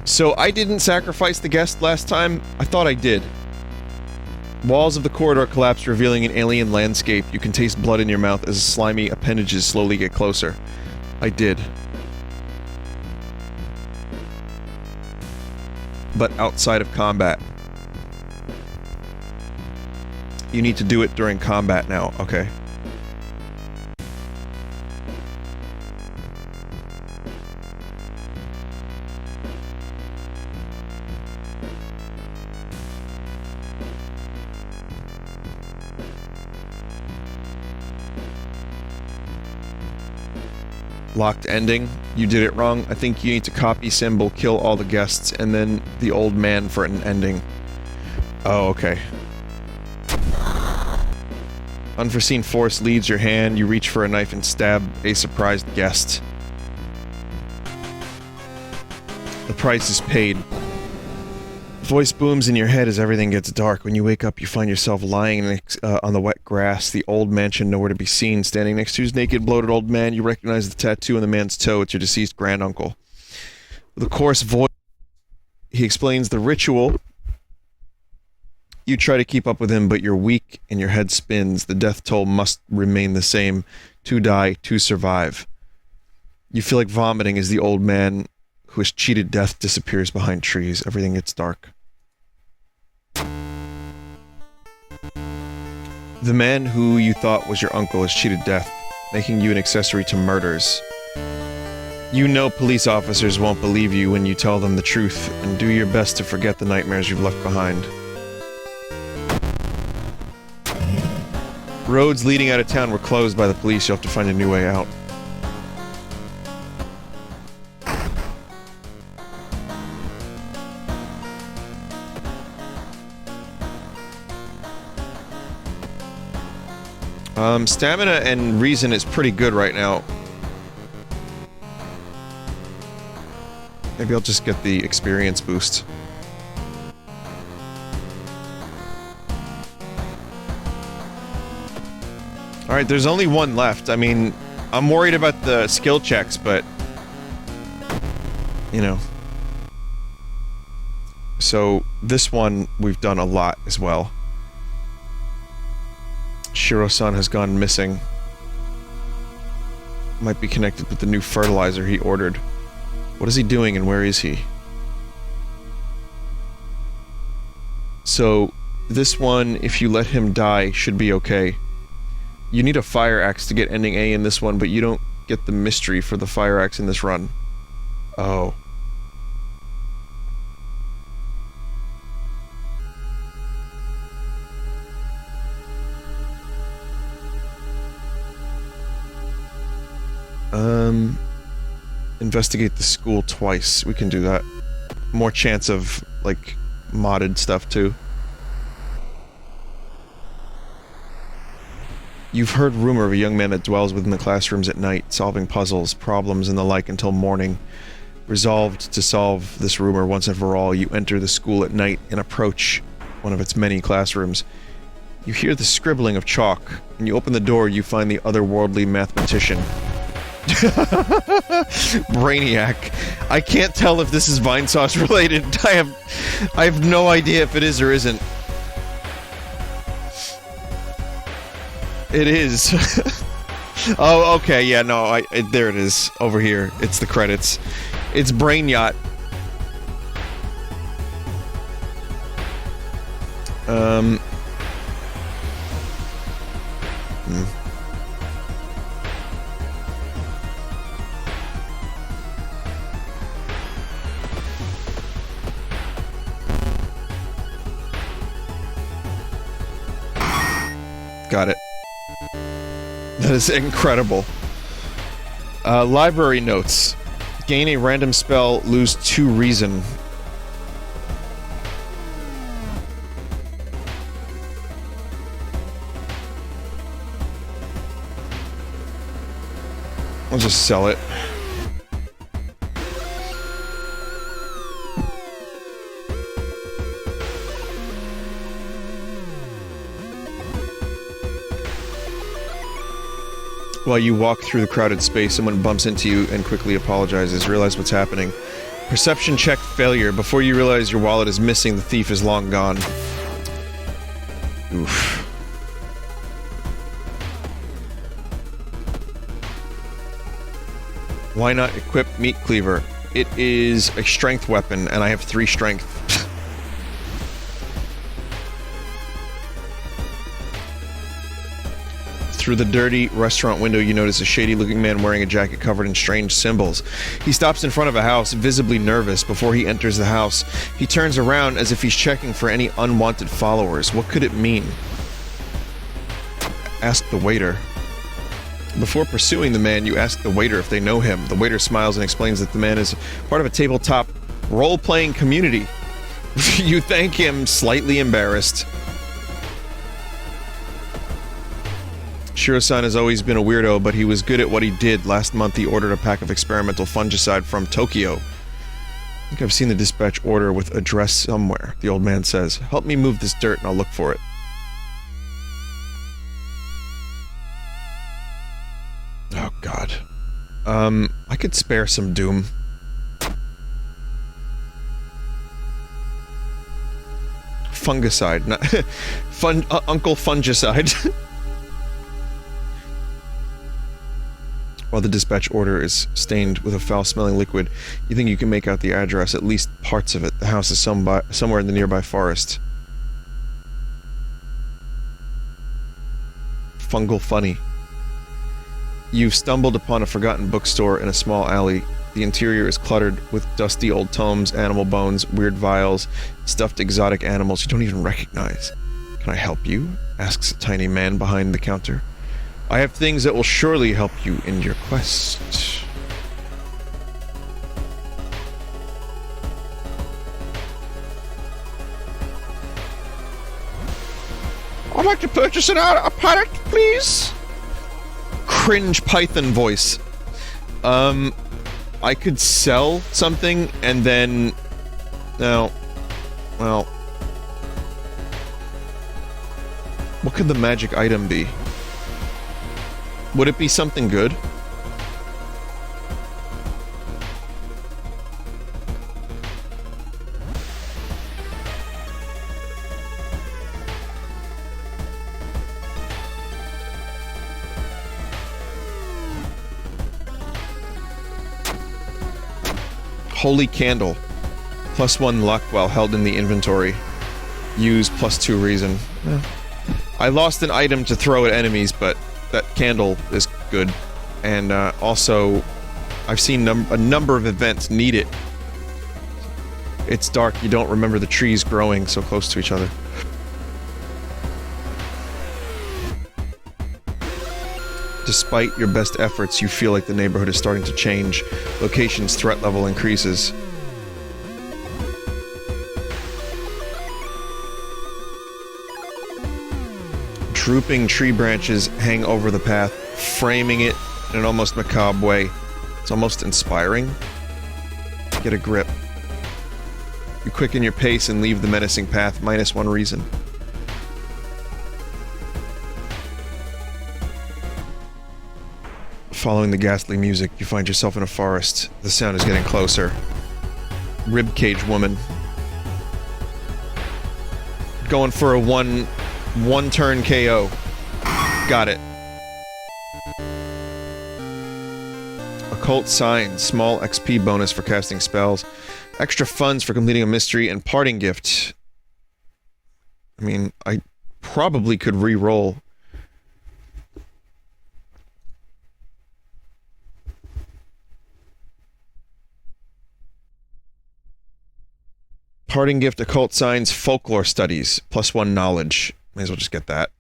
So I didn't sacrifice the guest last time? I thought I did. Walls of the corridor collapse, revealing an alien landscape. You can taste blood in your mouth as slimy appendages slowly get closer. I did. But outside of combat. You need to do it during combat now, okay. Locked ending. You did it wrong. I think you need to copy symbol, kill all the guests, and then the old man for an ending. Oh, okay. Unforeseen force leads your hand. You reach for a knife and stab a surprised guest. The price is paid. Voice booms in your head as everything gets dark. When you wake up, you find yourself lying on the wet grass. The old mansion nowhere to be seen. Standing next to his naked, bloated old man, you recognize the tattoo on the man's toe. It's your deceased granduncle. With a coarse voice, he explains the ritual You try to keep up with him, but you're weak and your head spins. The death toll must remain the same. 2 die, 2 survive. You feel like vomiting as the old man who has cheated death disappears behind trees. Everything gets dark. The man who you thought was your uncle has cheated death, making you an accessory to murders. You know police officers won't believe you when you tell them the truth, and do your best to forget the nightmares you've left behind. Roads leading out of town were closed by the police. You'll have to find a new way out. Stamina and reason is pretty good right now. Maybe I'll just get the experience boost. Alright, there's only one left. I mean, I'm worried about the skill checks, but... you know. So, this one we've done a lot as well. Shiro-san has gone missing. Might be connected with the new fertilizer he ordered. What is he doing and where is he? So, this one, if you let him die, should be okay. You need a fire axe to get ending A in this one, but you don't get the mystery for the fire axe in this run. Oh. Investigate the school twice. We can do that. More chance of, like, modded stuff, too. You've heard rumor of a young man that dwells within the classrooms at night, solving puzzles, problems, and the like until morning. Resolved to solve this rumor once and for all, you enter the school at night and approach one of its many classrooms. You hear the scribbling of chalk, and you open the door, you find the otherworldly mathematician. Brainiac. I can't tell if this is Vinesauce related. I have no idea if it is or isn't. It is. Oh, okay, yeah, no, there it is, over here. It's the credits. It's Brain Yacht. Got it. That is incredible. Library notes. Gain a random spell, lose 2 reason. I'll just sell it. While you walk through the crowded space, someone bumps into you and quickly apologizes. Realize what's happening. Perception check failure. Before you realize your wallet is missing, the thief is long gone. Oof. Why not equip Meat Cleaver? It is a strength weapon, and I have 3 strength. Through the dirty restaurant window, you notice a shady-looking man wearing a jacket covered in strange symbols. He stops in front of a house, visibly nervous. Before he enters the house, he turns around as if he's checking for any unwanted followers. What could it mean? Ask the waiter. Before pursuing the man, you ask the waiter if they know him. The waiter smiles and explains that the man is part of a tabletop role-playing community. You thank him, slightly embarrassed. Shiro-san has always been a weirdo, but he was good at what he did. Last month he ordered a pack of experimental fungicide from Tokyo. I think I've seen the dispatch order with address somewhere, the old man says. Help me move this dirt and I'll look for it. Oh, God. I could spare some Doom. fungicide, not Uncle Fungicide. While the dispatch order is stained with a foul-smelling liquid, you think you can make out the address, at least parts of it. The house is somewhere in the nearby forest. Fungal funny. You've stumbled upon a forgotten bookstore in a small alley. The interior is cluttered with dusty old tomes, animal bones, weird vials, stuffed exotic animals you don't even recognize. Can I help you? Asks a tiny man behind the counter. I have things that will surely help you in your quest. I'd like to purchase a parrot, please. Cringe Python voice. I could sell something and then... No. Well... What could the magic item be? Would it be something good? Holy Candle. +1 luck while held in the inventory. Use +2 reason. I lost an item to throw at enemies, but that candle is good. And also, I've seen a number of events need it. It's dark, you don't remember the trees growing so close to each other. Despite your best efforts, you feel like the neighborhood is starting to change. Location's threat level increases. Drooping tree branches hang over the path, framing it in an almost macabre way. It's almost inspiring. Get a grip. You quicken your pace and leave the menacing path, -1 reason. Following the ghastly music, you find yourself in a forest. The sound is getting closer. Ribcage woman. Going for a one turn KO. Got it. Occult sign. Small XP bonus for casting spells. Extra funds for completing a mystery and parting gift. I mean, I probably could re-roll. Parting gift, occult signs, folklore studies, +1 knowledge. May as well just get that.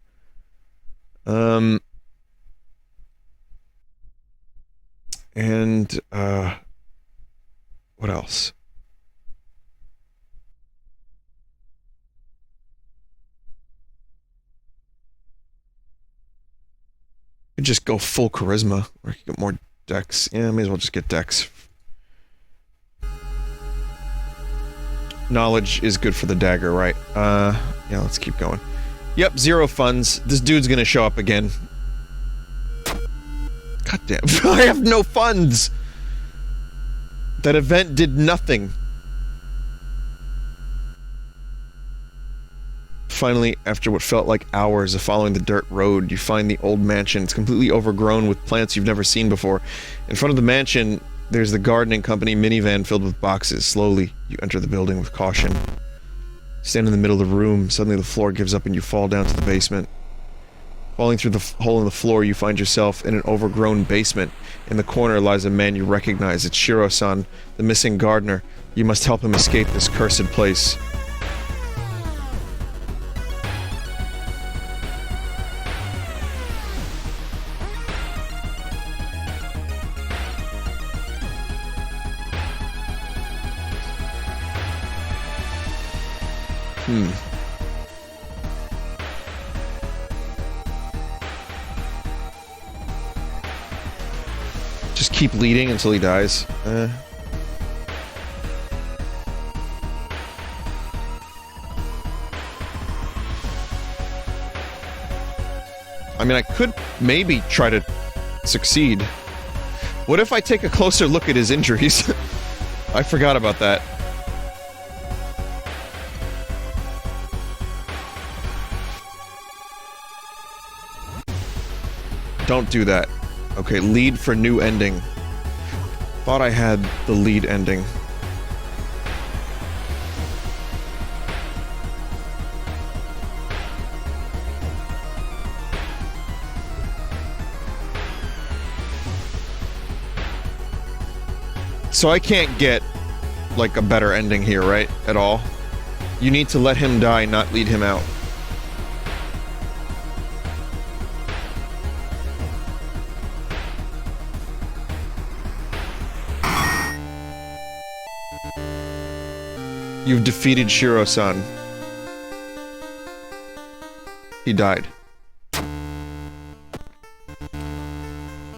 What else? Could just go full charisma, or I could get more dex. Yeah, may as well just get dex. Knowledge is good for the dagger, right? Yeah, let's keep going. Yep, 0 funds. This dude's gonna show up again. God damn, I have no funds! That event did nothing. Finally, after what felt like hours of following the dirt road, you find the old mansion. It's completely overgrown with plants you've never seen before. In front of the mansion, there's the gardening company minivan filled with boxes. Slowly, you enter the building with caution. Stand in the middle of the room. Suddenly the floor gives up and you fall down to the basement. Falling through the hole in the floor, you find yourself in an overgrown basement. In the corner lies a man you recognize. It's Shiro-san, the missing gardener. You must help him escape this cursed place. Just keep leading until he dies. I mean, I could maybe try to succeed. What if I take a closer look at his injuries? I forgot about that. Don't do that. Okay, lead for new ending. Thought I had the lead ending. So I can't get, like, a better ending here, right? At all? You need to let him die, not lead him out. You've defeated Shiro-san. He died.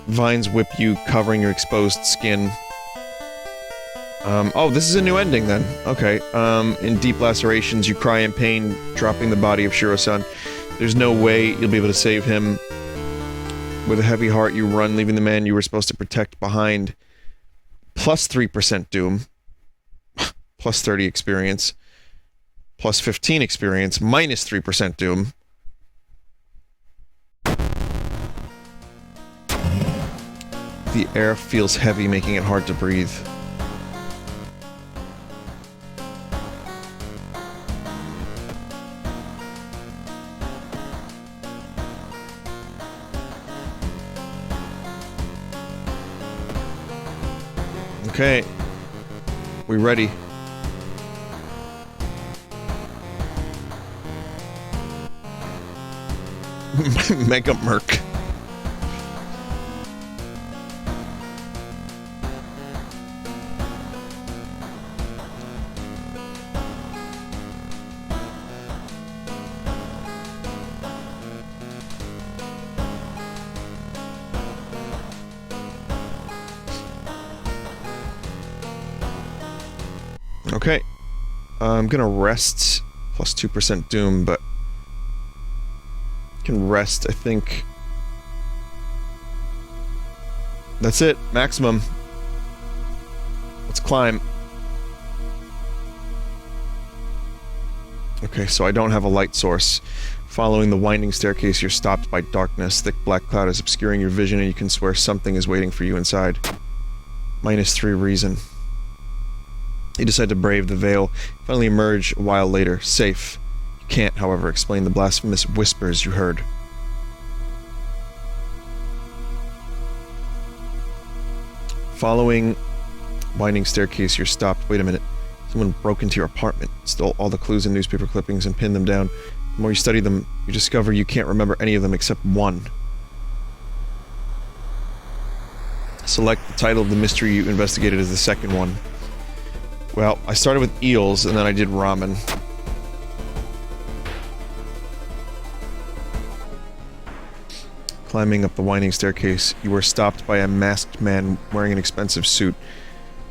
Vines whip you, covering your exposed skin. Oh, this is a new ending then. Okay. In deep lacerations, you cry in pain, dropping the body of Shiro-san. There's no way you'll be able to save him. With a heavy heart, you run, leaving the man you were supposed to protect behind. Plus 3% doom. Plus 30 experience. Plus 15 experience. Minus 3% doom. The air feels heavy, making it hard to breathe. Okay. We ready? Mega Merc. Okay. I'm gonna rest. Plus 2% doom, but... can rest, I think. That's it. Maximum. Let's climb. Okay, so I don't have a light source. Following the winding staircase, you're stopped by darkness. Thick black cloud is obscuring your vision, and you can swear something is waiting for you inside. Minus 3 reason. You decide to brave the veil. Finally emerge a while later, safe. You can't, however, explain the blasphemous whispers you heard. Following winding staircase, you're stopped. Wait a minute. Someone broke into your apartment, stole all the clues and newspaper clippings, and pinned them down. The more you study them, you discover you can't remember any of them except one. Select the title of the mystery you investigated as the second one. Well, I started with eels, and then I did ramen. Climbing up the winding staircase, you were stopped by a masked man wearing an expensive suit.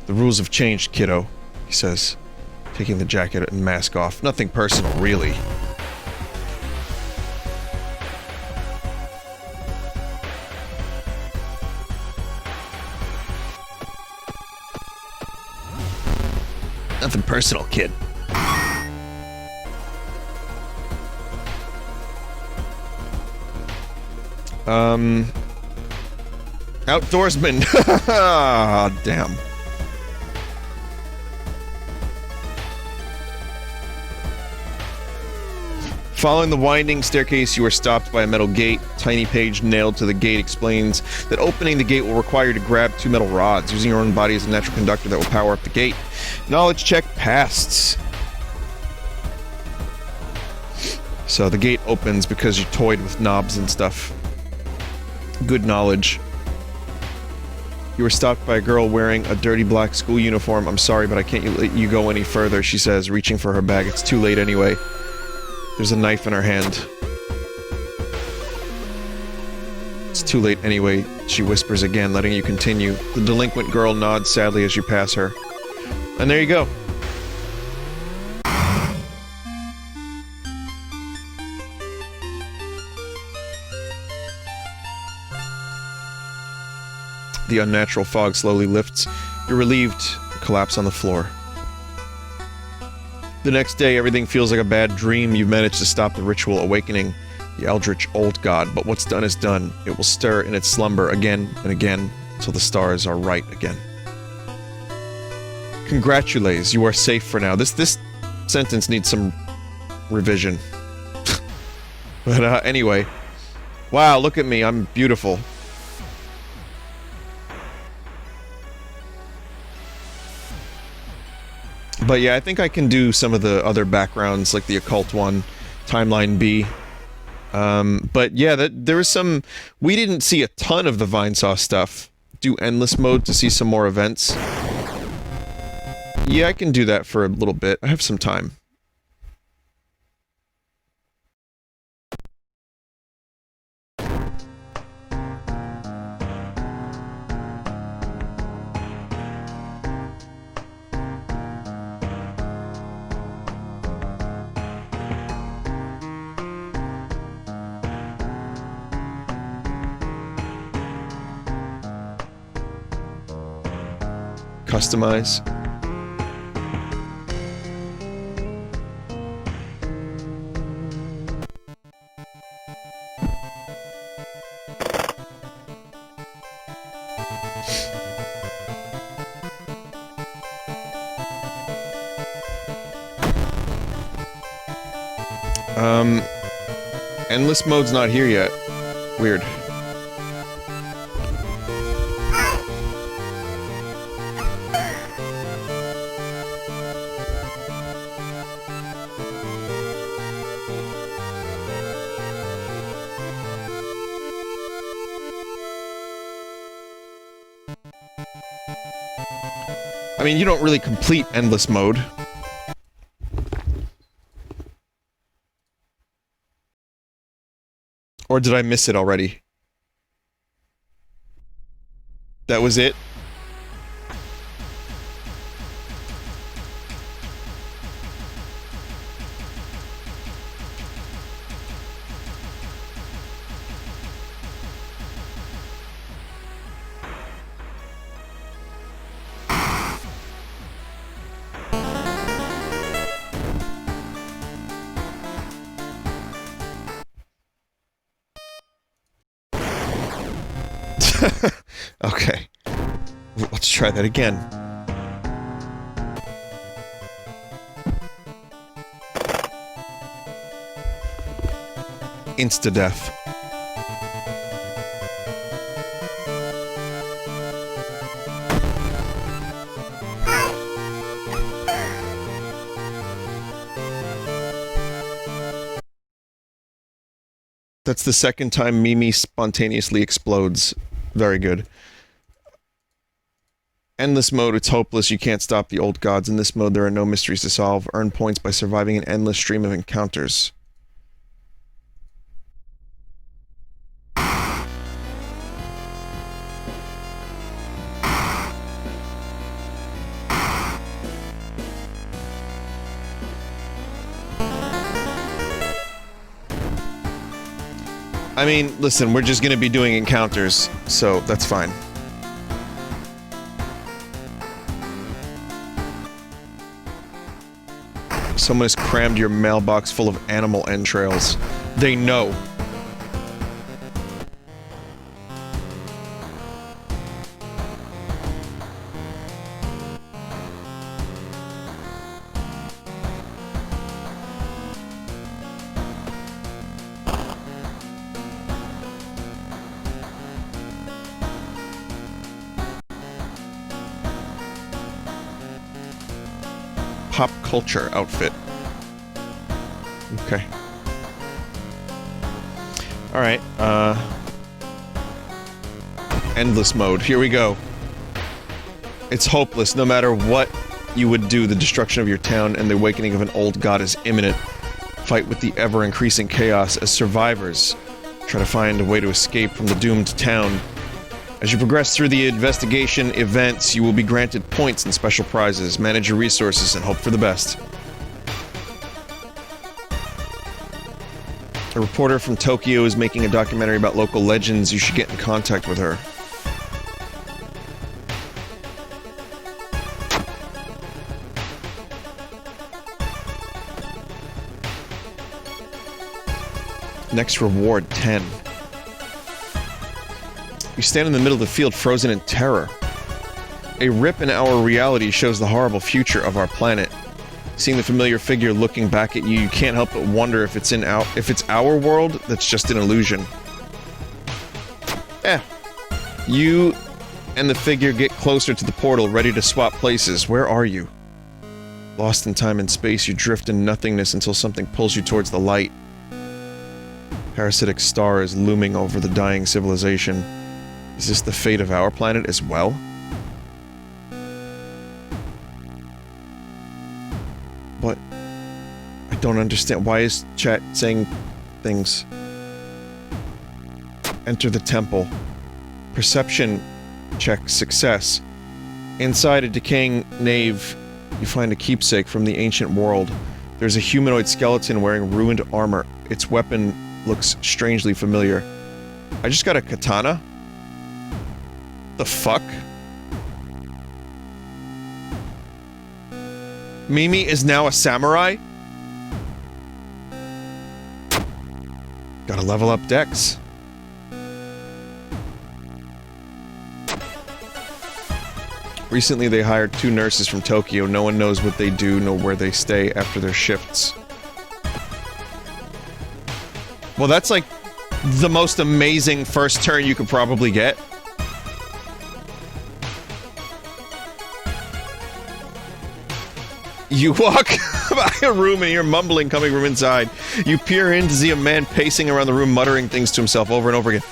The rules have changed, kiddo, he says, taking the jacket and mask off. Nothing personal, really. Nothing personal, kid. Outdoorsman. Damn. Following the winding staircase, you are stopped by a metal gate. Tiny page nailed to the gate explains that opening the gate will require you to grab 2 metal rods, using your own body as a natural conductor that will power up the gate. Knowledge check passed. So the gate opens because you toyed with knobs and stuff. Good knowledge. You were stopped by a girl wearing a dirty black school uniform. I'm sorry, but I can't let you go any further, she says, reaching for her bag. It's too late anyway. There's a knife in her hand. It's too late anyway, she whispers again, letting you continue. The delinquent girl nods sadly as you pass her. And there you go. The unnatural fog slowly lifts. You're relieved. Collapse on the floor. The next day, everything feels like a bad dream. You've managed to stop the ritual awakening. The eldritch old god, but what's done is done. It will stir in its slumber again and again till the stars are right again. Congratulations, you are safe for now. This sentence needs some revision. But anyway. Wow, look at me, I'm beautiful. But yeah, I think I can do some of the other backgrounds, like the occult one, Timeline B. But yeah, there was some... We didn't see a ton of the Vinesauce stuff. Do endless mode to see some more events. Yeah, I can do that for a little bit. I have some time. Customize. Endless mode's not here yet. Weird. I mean, you don't really complete endless mode. Or did I miss it already? That was it? Okay. Let's try that again. Insta-death. That's the second time Mimi spontaneously explodes. Very good. Endless mode, it's hopeless. You can't stop the old gods. In this mode, there are no mysteries to solve. Earn points by surviving an endless stream of encounters. I mean, listen, we're just gonna be doing encounters, so that's fine. Someone has crammed your mailbox full of animal entrails. They know. Pop culture outfit. Okay. Alright, endless mode. Here we go. It's hopeless. No matter what you would do, the destruction of your town and the awakening of an old god is imminent. Fight with the ever-increasing chaos as survivors. Try to find a way to escape from the doomed town. As you progress through the investigation events, you will be granted points and special prizes. Manage your resources and hope for the best. A reporter from Tokyo is making a documentary about local legends. You should get in contact with her. Next reward, 10. You stand in the middle of the field, frozen in terror. A rip in our reality shows the horrible future of our planet. Seeing the familiar figure looking back at you, you can't help but wonder if it's our world that's just an illusion. You and the figure get closer to the portal, ready to swap places. Where are you? Lost in time and space, you drift in nothingness until something pulls you towards the light. Parasitic star is looming over the dying civilization. Is this the fate of our planet as well? But I don't understand. Why is chat saying things? Enter the temple. Perception check success. Inside a decaying nave, you find a keepsake from the ancient world. There's a humanoid skeleton wearing ruined armor. Its weapon looks strangely familiar. I just got a katana? The fuck? Mimi is now a samurai? Gotta level up Dex. Recently they hired 2 nurses from Tokyo. No one knows what they do nor where they stay after their shifts. Well, that's like the most amazing first turn you could probably get. You walk by a room and hear mumbling coming from inside. You peer in to see a man pacing around the room, muttering things to himself over and over again.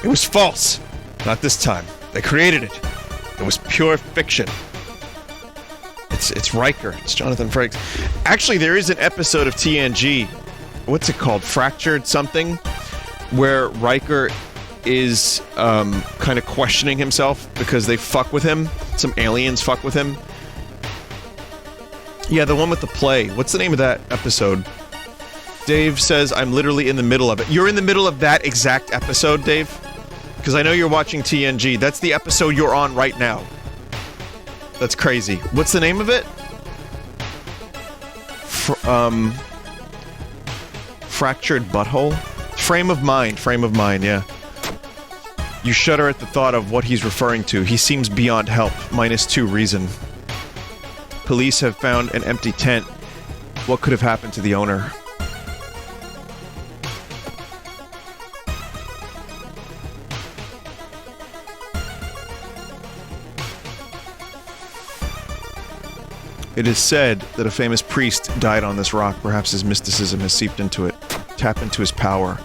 It was false. Not this time. They created it. It was pure fiction. It's Riker. It's Jonathan Frakes. Actually, there is an episode of TNG. What's it called? Fractured something? Where Riker is, kind of questioning himself because they fuck with him. Some aliens fuck with him. Yeah, the one with the play. What's the name of that episode? Dave says, I'm literally in the middle of it. You're in the middle of that exact episode, Dave? Because I know you're watching TNG. That's the episode you're on right now. That's crazy. What's the name of it? Fractured Butthole? Frame of Mind, yeah. You shudder at the thought of what he's referring to. He seems beyond help. -2 reason. Police have found an empty tent. What could have happened to the owner? It is said that a famous priest died on this rock. Perhaps his mysticism has seeped into it. Tap into his power.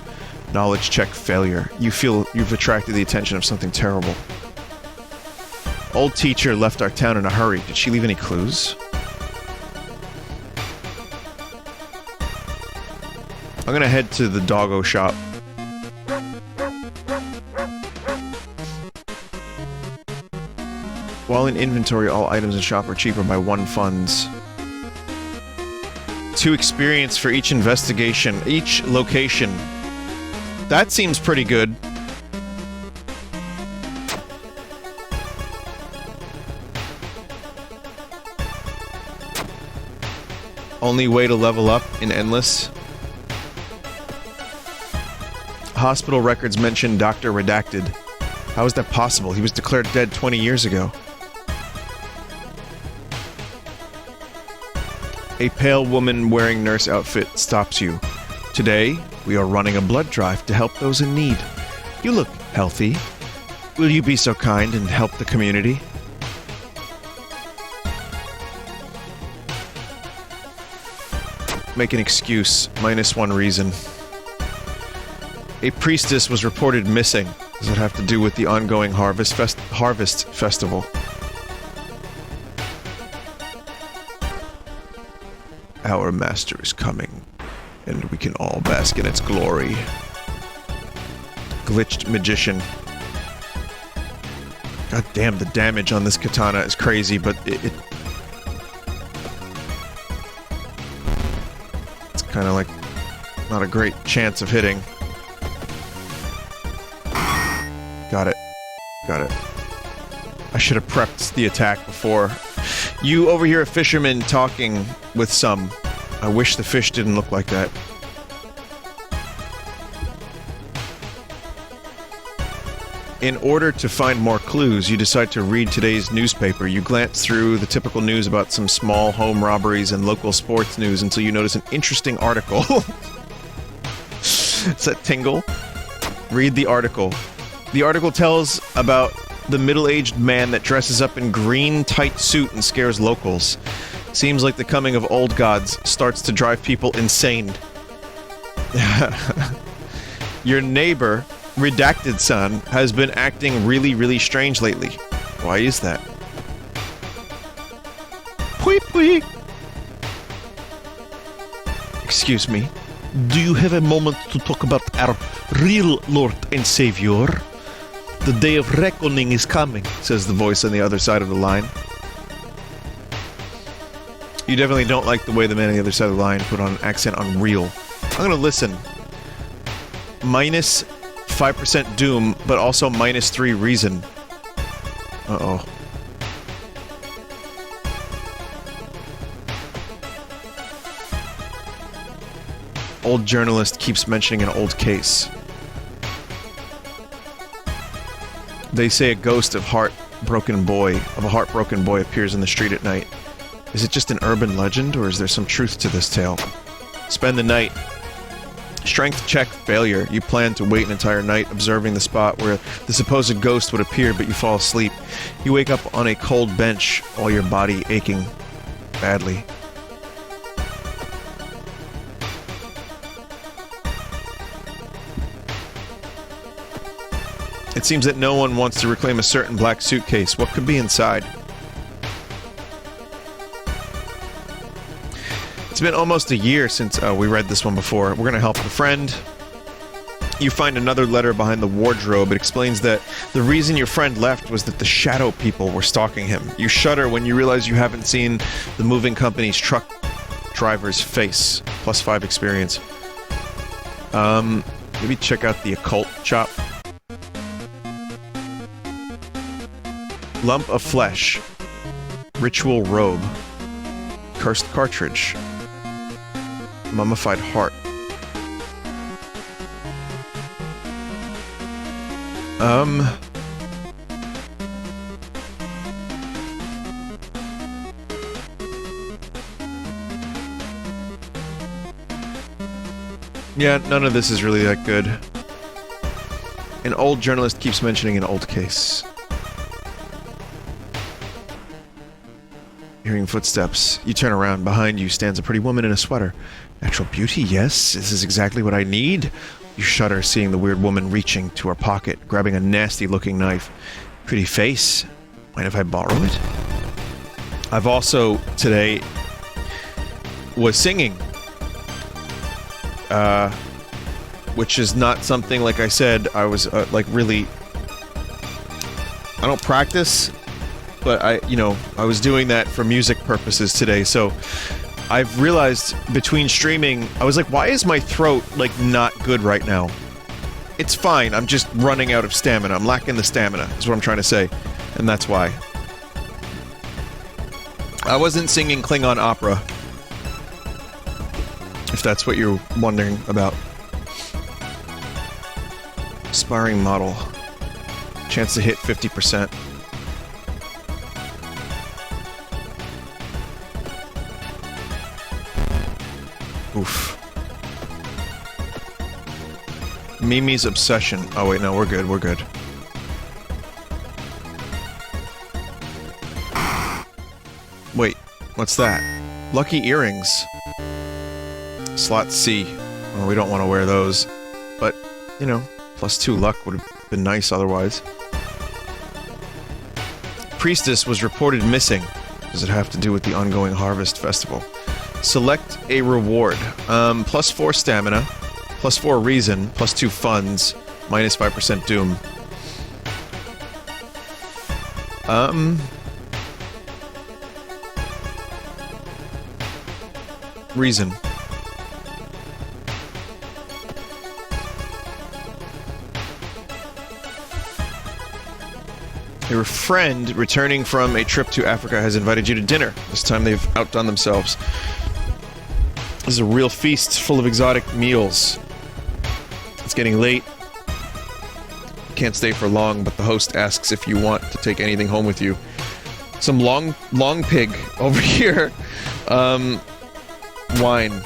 Knowledge check failure. You feel you've attracted the attention of something terrible. Old teacher left our town in a hurry. Did she leave any clues? I'm gonna head to the doggo shop. While in inventory, all items in shop are cheaper by 1 funds. 2 experience for each investigation, each location. That seems pretty good. Only way to level up in Endless. Hospital records mention Dr. Redacted. How is that possible? He was declared dead 20 years ago. A pale woman wearing nurse outfit stops you. Today, we are running a blood drive to help those in need. You look healthy. Will you be so kind and help the community? Make an excuse. -1 reason. A priestess was reported missing. Does it have to do with the ongoing Harvest Festival? Our master is coming, and we can all bask in its glory. Glitched magician. God damn, the damage on this katana is crazy, but it's kind of like not a great chance of hitting. Got it. Got it. I should have prepped the attack before. You overhear a fisherman talking with some. I wish the fish didn't look like that. In order to find more clues, you decide to read today's newspaper. You glance through the typical news about some small home robberies and local sports news until you notice an interesting article. Is that Tingle? Read the article. The article tells about the middle-aged man that dresses up in green tight suit and scares locals. Seems like the coming of old gods starts to drive people insane. Your neighbor, Redacted Son, has been acting really strange lately. Why is that? Pui pui. Excuse me. Do you have a moment to talk about our real Lord and Savior? The day of reckoning is coming, says the voice on the other side of the line. You definitely don't like the way the man on the other side of the line put on an accent on real. I'm gonna listen. Minus 5% doom, but also minus 3 reason. Uh-oh. Old journalist keeps mentioning an old case. They say a ghost of a heartbroken boy appears in the street at night. Is it just an urban legend, or is there some truth to this tale? Spend the night. Strength check failure. You plan to wait an entire night observing the spot where the supposed ghost would appear, but you fall asleep. You wake up on a cold bench, all your body aching badly. It seems that no one wants to reclaim a certain black suitcase. What could be inside? It's been almost a year since we read this one before. We're gonna help a friend. You find another letter behind the wardrobe. It explains that the reason your friend left was that the shadow people were stalking him. You shudder when you realize you haven't seen the moving company's truck driver's face. Plus 5 experience. Maybe check out the occult shop. Lump of flesh. Ritual robe. Cursed cartridge. Mummified heart. Yeah, none of this is really that good. An old journalist keeps mentioning an old case. Hearing footsteps. You turn around. Behind you stands a pretty woman in a sweater. Natural beauty, yes. This is exactly what I need. You shudder, seeing the weird woman reaching to her pocket, grabbing a nasty-looking knife. Pretty face. Mind if I borrow it? I've also, today, was singing. Which is not something, like I said, I was, like, really... I don't practice, but I was doing that for music purposes today, so... I've realized between streaming, I was like, why is my throat, like, not good right now? It's fine, I'm just running out of stamina. I'm lacking the stamina, is what I'm trying to say. And that's why. I wasn't singing Klingon opera. If that's what you're wondering about. Aspiring model. Chance to hit 50%. Oof. Mimi's obsession. Oh wait, no, we're good, we're good. Wait, what's that? Lucky earrings. Slot C. Well, we don't want to wear those. But, you know, +2 luck would have been nice otherwise. Priestess was reported missing. Does it have to do with the ongoing Harvest Festival? Select a reward. +4 stamina, +4 reason, +2 funds, -5% doom. Reason. Your friend returning from a trip to Africa has invited you to dinner. This time they've outdone themselves. This is a real feast full of exotic meals. It's getting late. can't stay for long, but the host asks if you want to take anything home with you. Some long pig over here. Wine.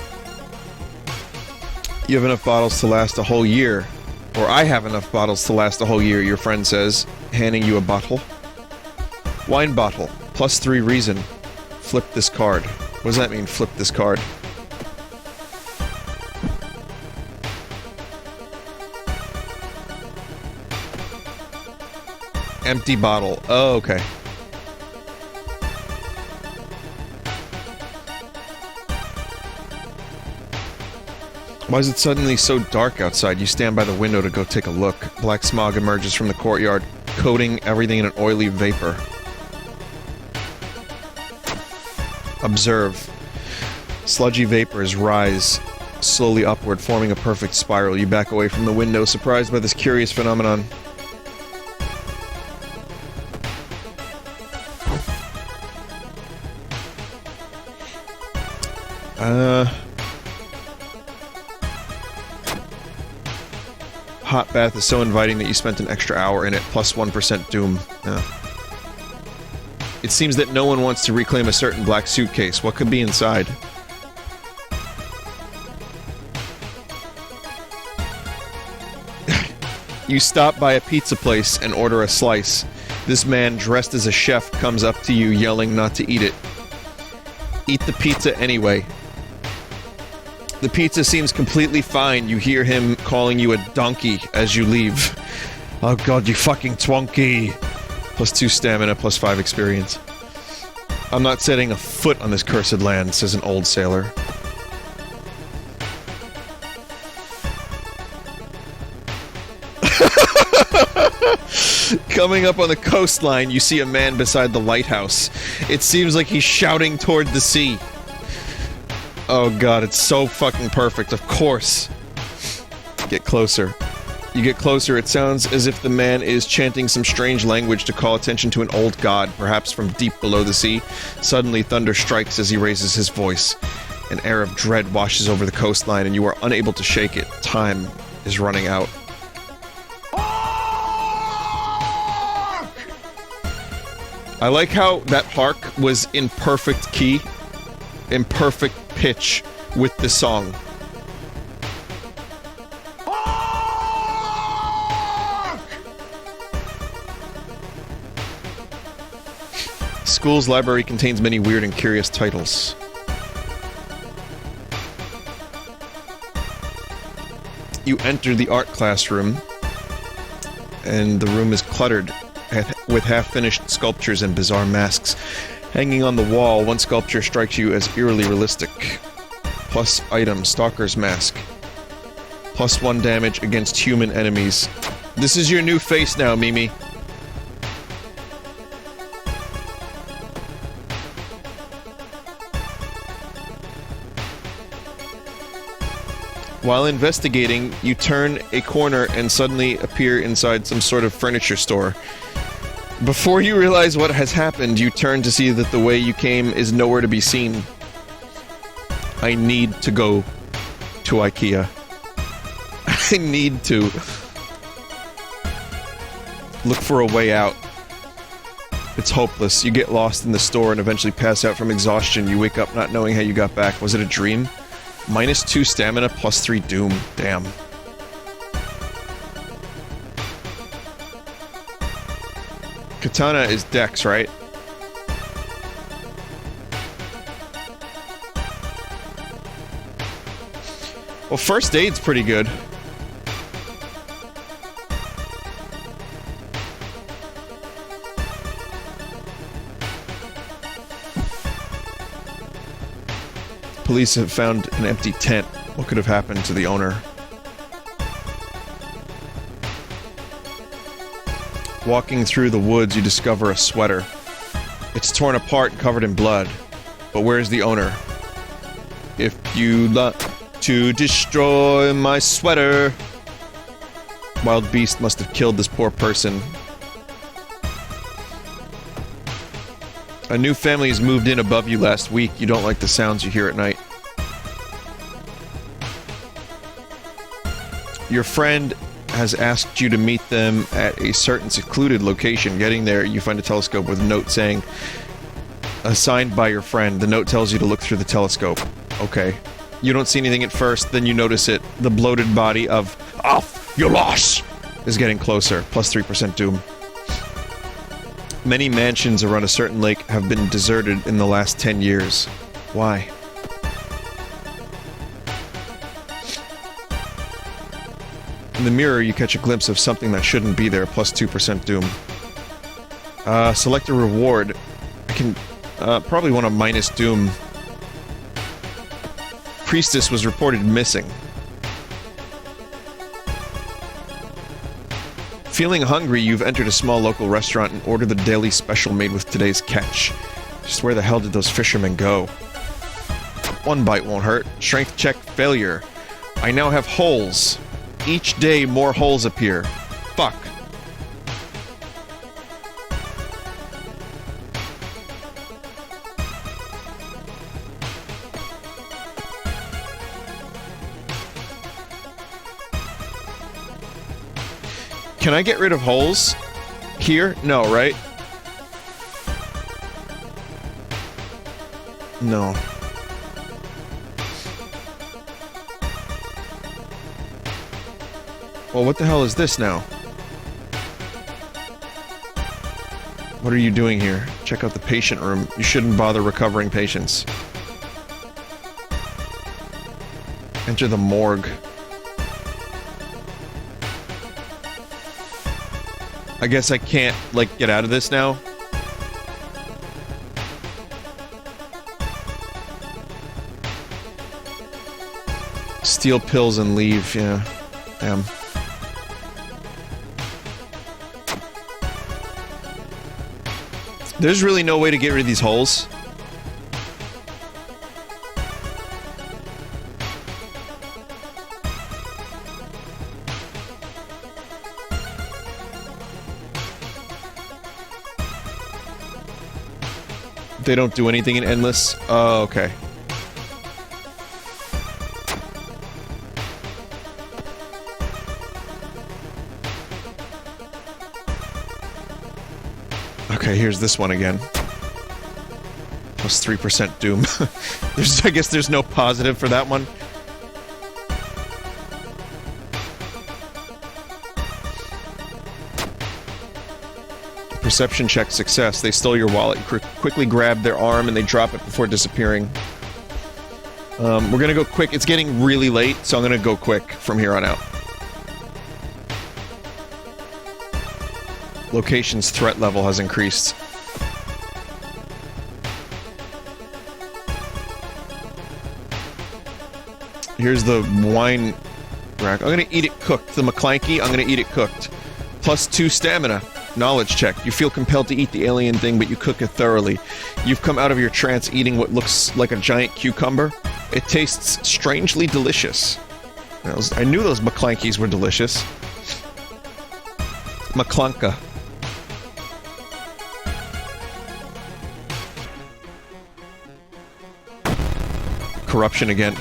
You have enough bottles to last a whole year. Or I have enough bottles to last a whole year, your friend says, handing you a bottle. Wine bottle. +3 reason. Flip this card. What does that mean, flip this card? Empty bottle. Oh, okay. Why is it suddenly so dark outside? You stand by the window to go take a look. Black smog emerges from the courtyard, coating everything in an oily vapor. Observe. Sludgy vapors rise slowly upward, forming a perfect spiral. You back away from the window, surprised by this curious phenomenon. Hot bath is so inviting that you spent an extra hour in it, +1% doom. Yeah. It seems that no one wants to reclaim a certain black suitcase. What could be inside? You stop by a pizza place and order a slice. This man, dressed as a chef, comes up to you, yelling not to eat it. Eat the pizza anyway. The pizza seems completely fine. You hear him calling you a donkey as you leave. Oh god, you fucking twonky! +2 stamina, +5 experience. I'm not setting a foot on this cursed land, says an old sailor. Coming up on the coastline, you see a man beside the lighthouse. It seems like he's shouting toward the sea. Oh god, it's so fucking perfect, of course. Get closer. You get closer, it sounds as if the man is chanting some strange language to call attention to an old god, perhaps from deep below the sea. Suddenly, thunder strikes as he raises his voice. An air of dread washes over the coastline, and you are unable to shake it. Time is running out. I like how that hark was in perfect key, in perfect pitch with the song. School's library contains many weird and curious titles. You enter the art classroom, and the room is cluttered with half-finished sculptures and bizarre masks. Hanging on the wall, one sculpture strikes you as eerily realistic. Plus item, Stalker's Mask. +1 damage against human enemies. This is your new face now, Mimi. While investigating, you turn a corner and suddenly appear inside some sort of furniture store. Before you realize what has happened, you turn to see that the way you came is nowhere to be seen. I need to go to IKEA. I need to look for a way out. It's hopeless. You get lost in the store and eventually pass out from exhaustion. You wake up not knowing how you got back. Was it a dream? -2 stamina, +3 doom. Damn. Katana is Dex, right? Well, first aid's pretty good. Police have found an empty tent. What could have happened to the owner? Walking through the woods, you discover a sweater. It's torn apart and covered in blood. But where's the owner? If you love to destroy my sweater... Wild beast must have killed this poor person. A new family has moved in above you last week. You don't like the sounds you hear at night. Your friend has asked you to meet them at a certain secluded location. Getting there, you find a telescope with a note saying, assigned by your friend. The note tells you to look through the telescope. Okay. You don't see anything at first, then you notice it. The bloated body of Off Your Loss is getting closer. Plus 3% doom. Many mansions around a certain lake have been deserted in the last 10 years. Why? In the mirror, you catch a glimpse of something that shouldn't be there. Plus 2% doom. Select a reward. I can... probably want a minus doom. Priestess was reported missing. Feeling hungry, you've entered a small local restaurant and ordered the daily special made with today's catch. Just where the hell did those fishermen go? One bite won't hurt. Strength check failure. I now have holes. Each day more holes appear. Fuck. Can I get rid of holes? Here? No, right? No. Well, what the hell is this now? What are you doing here? Check out the patient room. You shouldn't bother recovering patients. Enter the morgue. I guess I can't, like, get out of this now? Steal pills and leave, yeah. Damn. There's really no way to get rid of these holes. They don't do anything in Endless? Oh, okay. Okay, here's this one again. Plus 3% doom. I guess there's no positive for that one. Perception check success. They stole your wallet. You quickly grab their arm and they drop it before disappearing. We're gonna go quick. It's getting really late, so I'm gonna go quick from here on out. Location's threat level has increased. Here's the wine rack. I'm gonna eat it cooked. The McClanky, I'm gonna eat it cooked. Plus 2 stamina. Knowledge check. You feel compelled to eat the alien thing, but you cook it thoroughly. You've come out of your trance eating what looks like a giant cucumber. It tastes strangely delicious. I knew those McClankies were delicious. McClunka. Corruption again.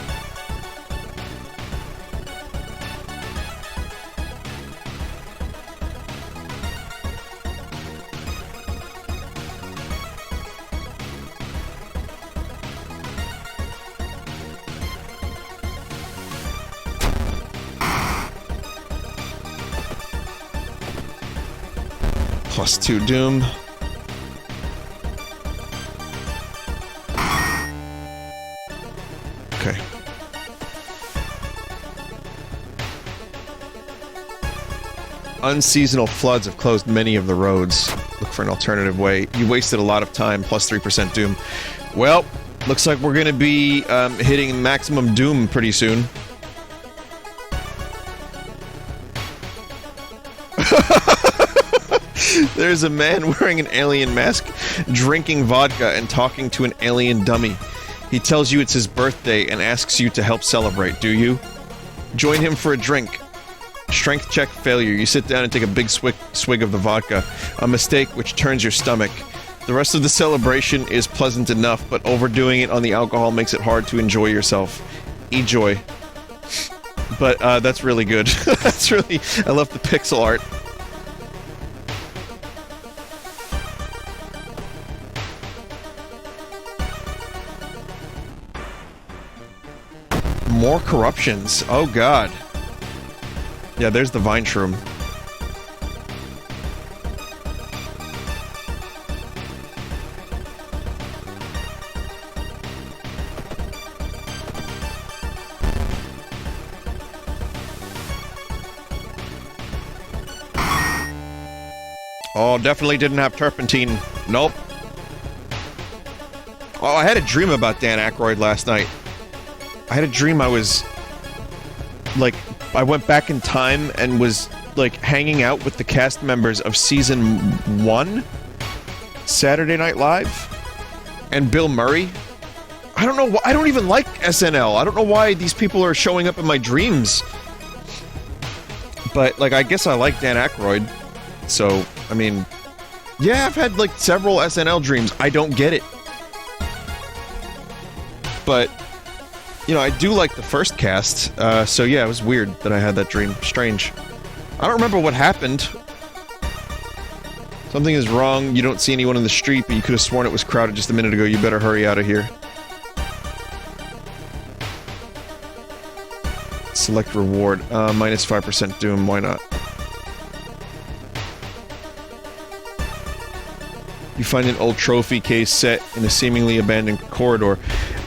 Plus 2 doom. Okay. Unseasonal floods have closed many of the roads. Look for an alternative way. You wasted a lot of time, plus 3% doom. Well, looks like we're gonna be hitting maximum doom pretty soon. There's a man wearing an alien mask, drinking vodka and talking to an alien dummy. He tells you it's his birthday and asks you to help celebrate, do you? Join him for a drink. Strength check failure. You sit down and take a big swig of the vodka. A mistake which turns your stomach. The rest of the celebration is pleasant enough, but overdoing it on the alcohol makes it hard to enjoy yourself. Enjoy. But, that's really good. That's really... I love the pixel art. More corruptions. Oh, God. Yeah, there's the vine shroom. Oh, definitely didn't have turpentine. Nope. Oh, I had a dream about Dan Aykroyd last night. I had a dream I was... like, I went back in time and was, like, hanging out with the cast members of Season 1? Saturday Night Live? And Bill Murray? I don't know why... I don't even like SNL. I don't know why these people are showing up in my dreams. But, like, I guess I like Dan Aykroyd. So, I mean... yeah, I've had, like, several SNL dreams. I don't get it. But... you know, I do like the first cast, so yeah, it was weird that I had that dream. Strange. I don't remember what happened. Something is wrong, you don't see anyone in the street, but you could have sworn it was crowded just a minute ago. You better hurry out of here. Select reward. Minus 5% doom, why not? You find an old trophy case set in a seemingly abandoned corridor.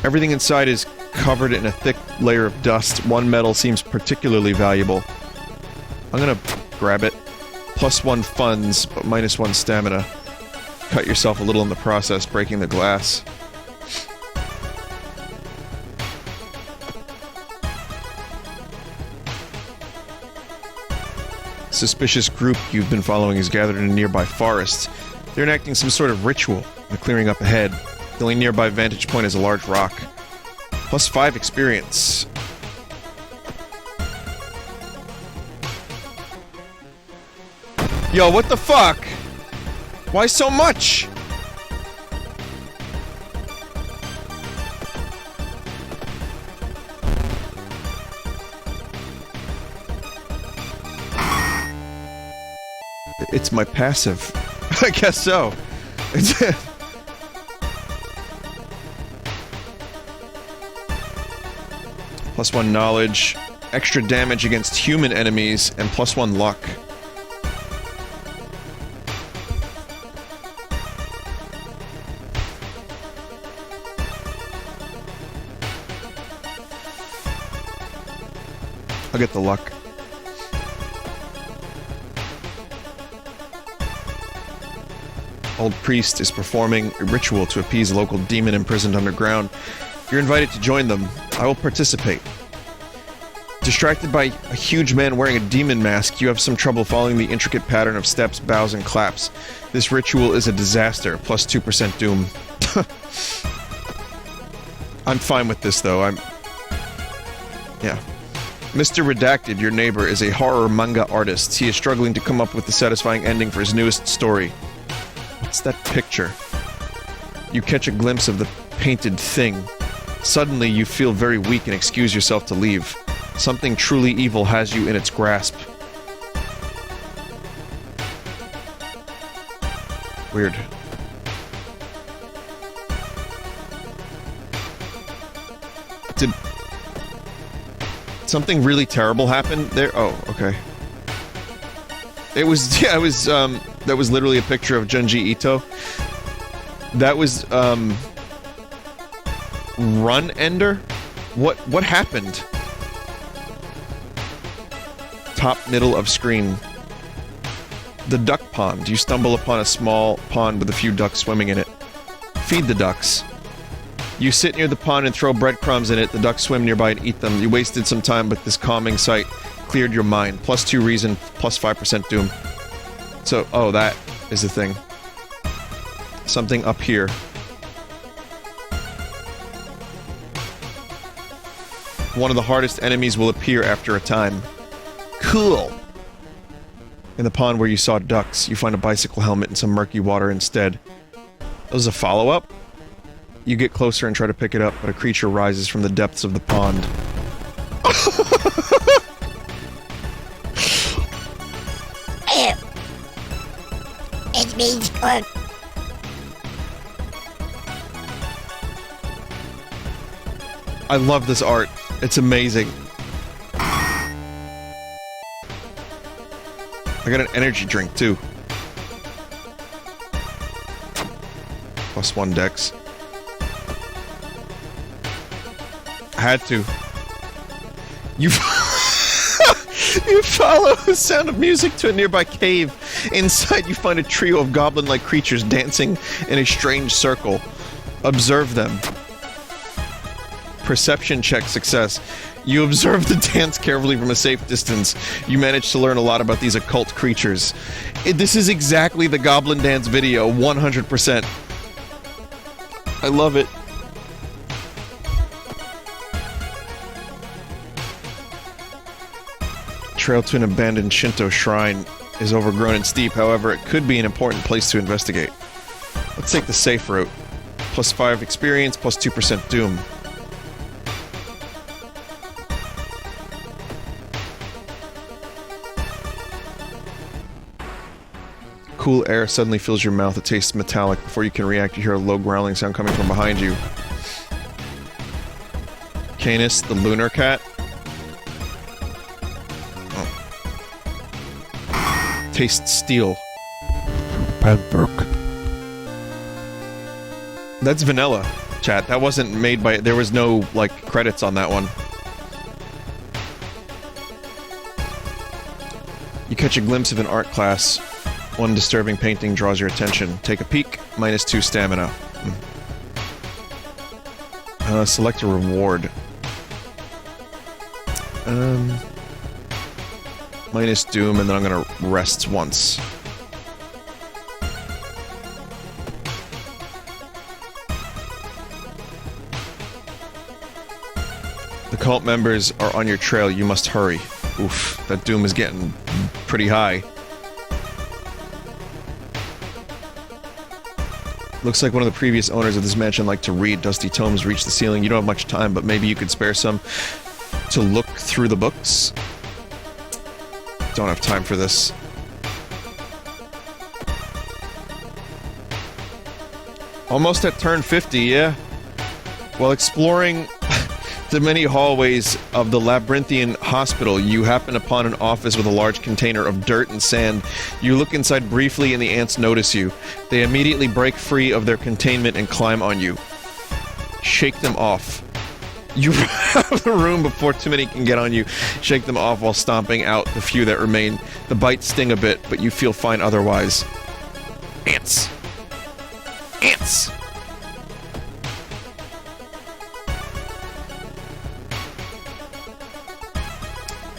Everything inside is covered in a thick layer of dust. One metal seems particularly valuable. I'm gonna grab it. +1 funds, but -1 stamina. Cut yourself a little in the process, breaking the glass. Suspicious group you've been following is gathered in a nearby forest. They're enacting some sort of ritual. They're clearing up ahead. The only nearby vantage point is a large rock. +5 experience. Yo, what the fuck? Why so much? It's my passive. I guess so. +1 knowledge, extra damage against human enemies, and +1 luck. I'll get the luck. Old priest is performing a ritual to appease a local demon imprisoned underground. You're invited to join them. I will participate. Distracted by a huge man wearing a demon mask, you have some trouble following the intricate pattern of steps, bows, and claps. This ritual is a disaster, +2% doom. I'm fine with this, though. Yeah. Mr. Redacted, your neighbor, is a horror manga artist. He is struggling to come up with a satisfying ending for his newest story. What's that picture? You catch a glimpse of the painted thing. Suddenly, you feel very weak and excuse yourself to leave. Something truly evil has you in its grasp. Weird. Did something really terrible happen there? Oh, okay. It was, yeah, it was, that was literally a picture of Junji Ito. That was, Run Ender? What happened? Top middle of screen. The duck pond. You stumble upon a small pond with a few ducks swimming in it. Feed the ducks. You sit near the pond and throw breadcrumbs in it. The ducks swim nearby and eat them. You wasted some time, but this calming sight cleared your mind. +2 reason, +5% doom. So, oh, that is the thing. Something up here. One of the hardest enemies will appear after a time. Cool! In the pond where you saw ducks, you find a bicycle helmet and some murky water instead. This is a follow-up? You get closer and try to pick it up, but a creature rises from the depths of the pond. Mage Court. I love this art. It's amazing. I got an energy drink, too. +1 dex. I had to. You follow the sound of music to a nearby cave. Inside, you find a trio of goblin-like creatures dancing in a strange circle. Observe them. Perception check success. You observe the dance carefully from a safe distance. You manage to learn a lot about these occult creatures. This is exactly the Goblin Dance video, 100%. I love it. Trail to an abandoned Shinto shrine is overgrown and steep, however, it could be an important place to investigate. Let's take the safe route. +5 experience, +2% doom. Cool air suddenly fills your mouth. It tastes metallic. Before you can react, you hear a low growling sound coming from behind you. Canis, the lunar cat. Oh. Tastes steel. Panberg. That's vanilla, chat. That wasn't made by... There was no, like, credits on that one. You catch a glimpse of an art class. One disturbing painting draws your attention. Take a peek. -2 stamina. Select a reward. Minus doom, and then I'm gonna rest once. The cult members are on your trail. You must hurry. Oof, that doom is getting pretty high. Looks like one of the previous owners of this mansion liked to read. Dusty tomes reach the ceiling. You don't have much time, but maybe you could spare some to look through the books? Don't have time for this. Almost at turn 50, yeah? While exploring the many hallways of the labyrinthian hospital, you happen upon an office with a large container of dirt and sand. You look inside briefly and the ants notice you. They immediately break free of their containment and climb on you. Shake them off. You run out of the room before too many can get on you. Shake them off while stomping out the few that remain. The bites sting a bit, but you feel fine otherwise. Ants! Ants!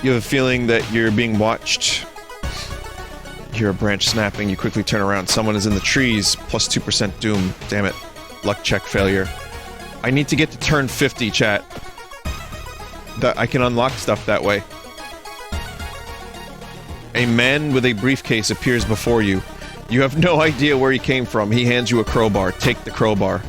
You have a feeling that you're being watched. You hear a branch snapping, you quickly turn around. Someone is in the trees, plus 2% doom. Damn it. Luck check failure. I need to get to turn 50, chat. That I can unlock stuff that way. A man with a briefcase appears before you. You have no idea where he came from. He hands you a crowbar. Take the crowbar.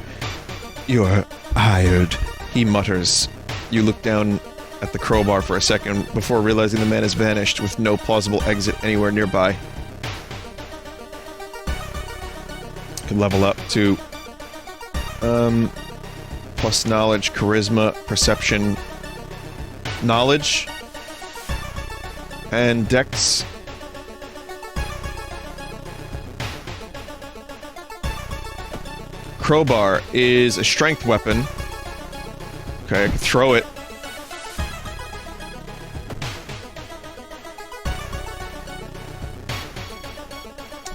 You're hired, he mutters. You look down at the crowbar for a second before realizing the man has vanished with no plausible exit anywhere nearby. Could level up to plus knowledge, charisma, perception, knowledge, and dex. Crowbar is a strength weapon. Okay, I can throw it.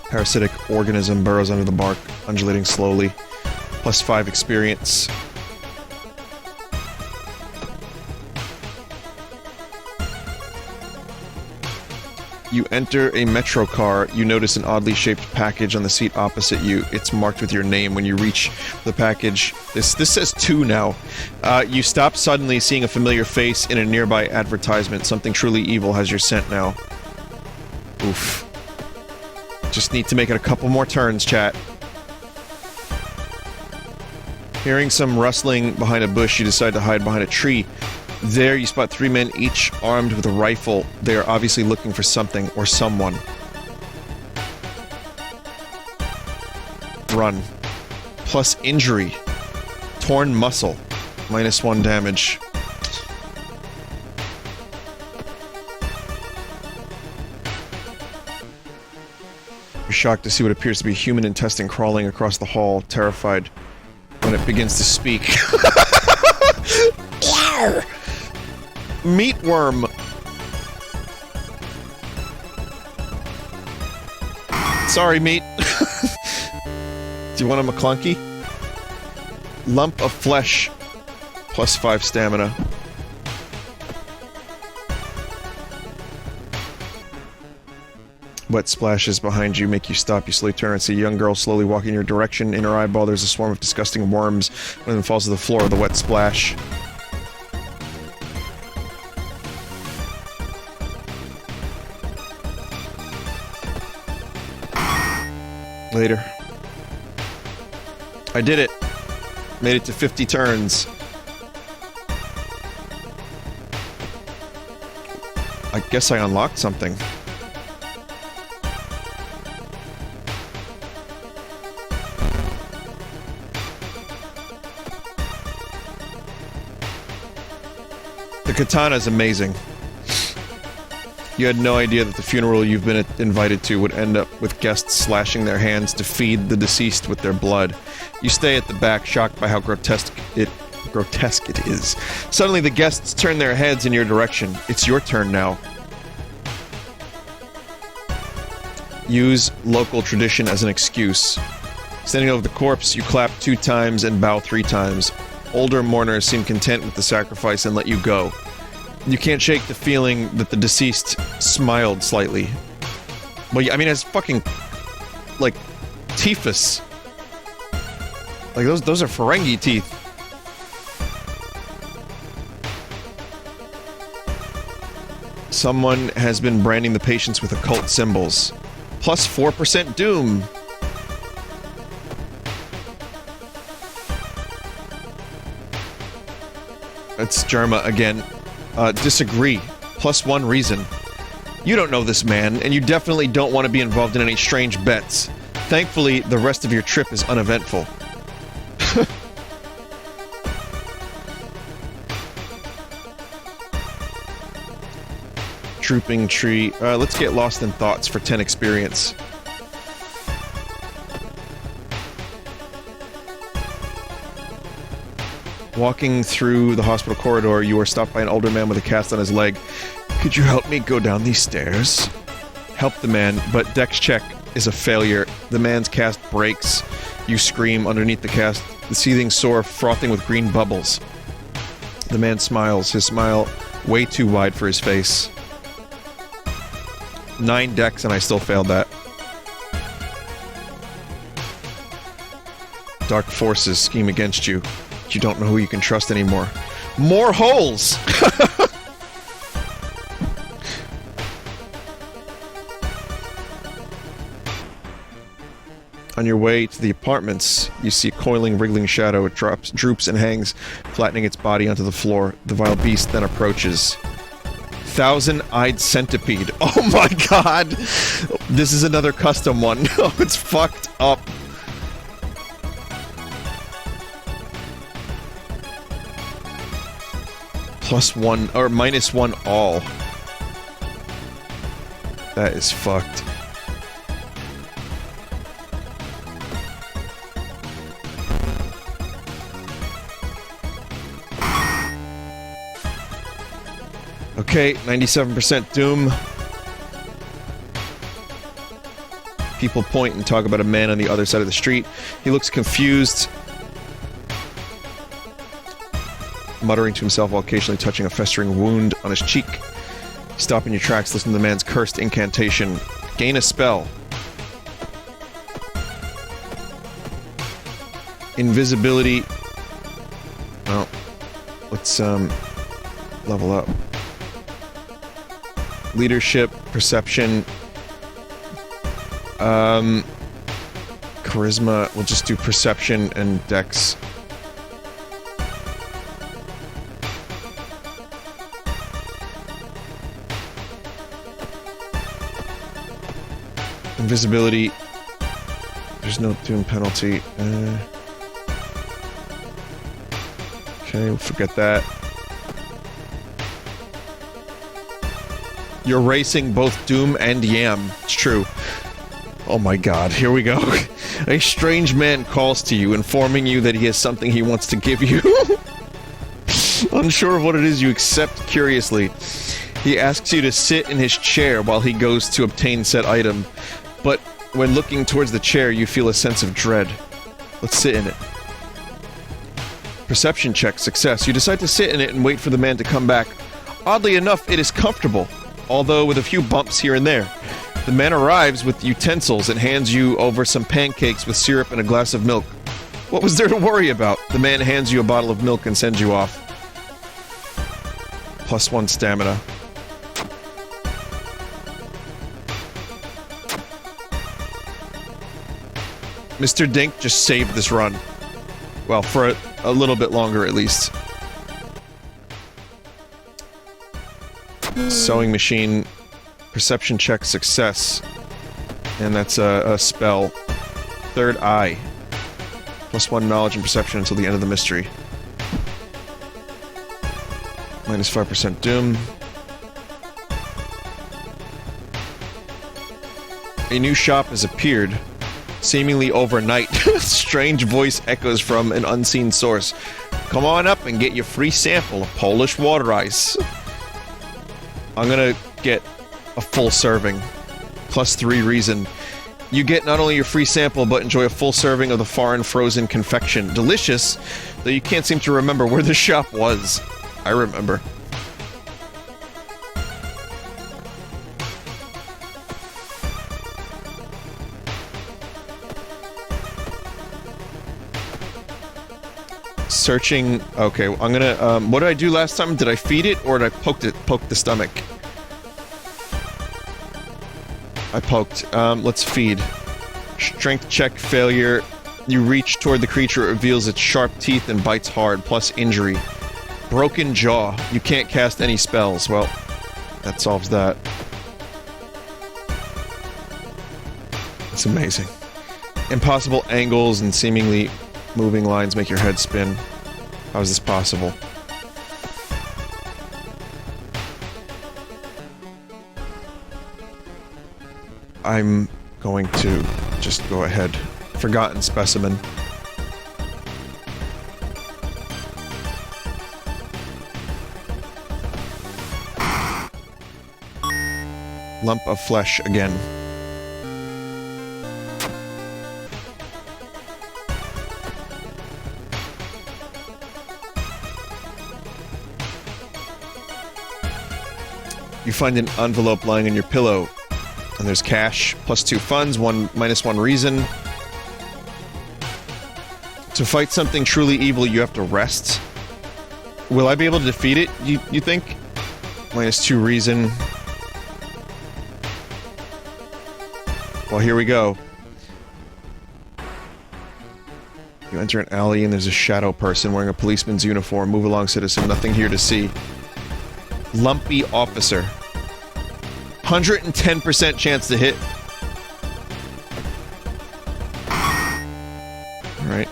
Parasitic organism burrows under the bark, undulating slowly. Plus 5 experience. You enter a metro car. You notice an oddly shaped package on the seat opposite you. It's marked with your name. When you reach the package, this says 2 now. You stop suddenly, seeing a familiar face in a nearby advertisement. Something truly evil has your scent now. Oof. Just need to make it a couple more turns, chat. Hearing some rustling behind a bush, you decide to hide behind a tree. There, you spot 3 men, each armed with a rifle. They are obviously looking for something or someone. run. Plus injury. Torn muscle. -1 damage. You're shocked to see what appears to be a human intestine crawling across the hall, terrified when it begins to speak. Meatworm. Sorry, meat. Do you want a McClunky? Lump of flesh. +5 stamina. Wet splashes behind you make you stop. You slowly turn and see a young girl slowly walking in your direction. In her eyeball, there's a swarm of disgusting worms. One of them falls to the floor with a wet splash. Later. I did it. Made it to 50 turns. I guess I unlocked something. The katana is amazing. You had no idea that the funeral you've been invited to would end up with guests slashing their hands to feed the deceased with their blood. You stay at the back, shocked by how grotesque it is. Suddenly the guests turn their heads in your direction. It's your turn now. Use local tradition as an excuse. Standing over the corpse, you clap 2 times and bow 3 times. Older mourners seem content with the sacrifice and let you go. You can't shake the feeling that the deceased smiled slightly. Well, I mean, it's fucking... like... typhus. Like, those are Ferengi teeth. Someone has been branding the patients with occult symbols. Plus 4% doom. It's Germa again. Disagree. +1 reason. You don't know this man, and you definitely don't want to be involved in any strange bets. Thankfully, the rest of your trip is uneventful. Drooping tree. Let's get lost in thoughts for 10 experience. Walking through the hospital corridor, you are stopped by an older man with a cast on his leg. Could you help me go down these stairs? Help the man, but Dex check is a failure. The man's cast breaks. You scream underneath the cast, the seething sore frothing with green bubbles. The man smiles, his smile way too wide for his face. 9 Dex and I still failed that. Dark forces scheme against you. You don't know who you can trust anymore. More holes! On your way to the apartments, you see a coiling, wriggling shadow. It droops and hangs, flattening its body onto the floor. The vile beast then approaches. 1,000-eyed centipede. Oh my god! This is another custom one. Oh, it's fucked up. +1 or -1 all. That is fucked. Okay, 97% doom. People point and talk about a man on the other side of the street. He looks confused, muttering to himself while occasionally touching a festering wound on his cheek. Stop in your tracks, listen to the man's cursed incantation. Gain a spell. Invisibility. Oh. Let's, level up. Leadership, perception. Charisma. We'll just do perception and dex. Invisibility, There's no doom penalty. Okay, we'll forget that. You're racing both Doom and Yam. It's true. Oh my god, here we go. A strange man calls to you, informing you that he has something he wants to give you. Unsure of what it is, you accept curiously. He asks you to sit in his chair while he goes to obtain said item, but when looking towards the chair, you feel a sense of dread. Let's sit in it. Perception check, success. You decide to sit in it and wait for the man to come back. Oddly enough, it is comfortable, although with a few bumps here and there. The man arrives with utensils and hands you over some pancakes with syrup and a glass of milk. What was there to worry about? The man hands you a bottle of milk and sends you off. +1 stamina. Mr. Dink just saved this run. Well, for a little bit longer at least. Sewing machine. Perception check success. And that's a spell. Third eye. +1 knowledge and perception until the end of the mystery. -5% doom. A new shop has appeared. Seemingly overnight. Strange voice echoes from an unseen source. Come on up and get your free sample of Polish water ice. I'm gonna get a full serving. +3 reason. You get not only your free sample, but enjoy a full serving of the foreign frozen confection. Delicious, though you can't seem to remember where the shop was. I remember. Searching. Okay, I'm gonna. What did I do last time? Did I feed it or did I poke the stomach? I poked. Let's feed. Strength check failure. You reach toward the creature, it reveals its sharp teeth and bites hard, plus injury. Broken jaw. You can't cast any spells. Well, that solves that. It's amazing. Impossible angles and seemingly moving lines make your head spin. How is this possible? I'm going to just go ahead. Forgotten specimen. Lump of flesh again. You find an envelope lying on your pillow. And there's cash, +2 funds, -1 reason. To fight something truly evil, you have to rest. Will I be able to defeat it, you think? -2 reason. Well, here we go. You enter an alley and there's a shadow person wearing a policeman's uniform. Move along, citizen. Nothing here to see. Lumpy officer. 110% chance to hit. Alright.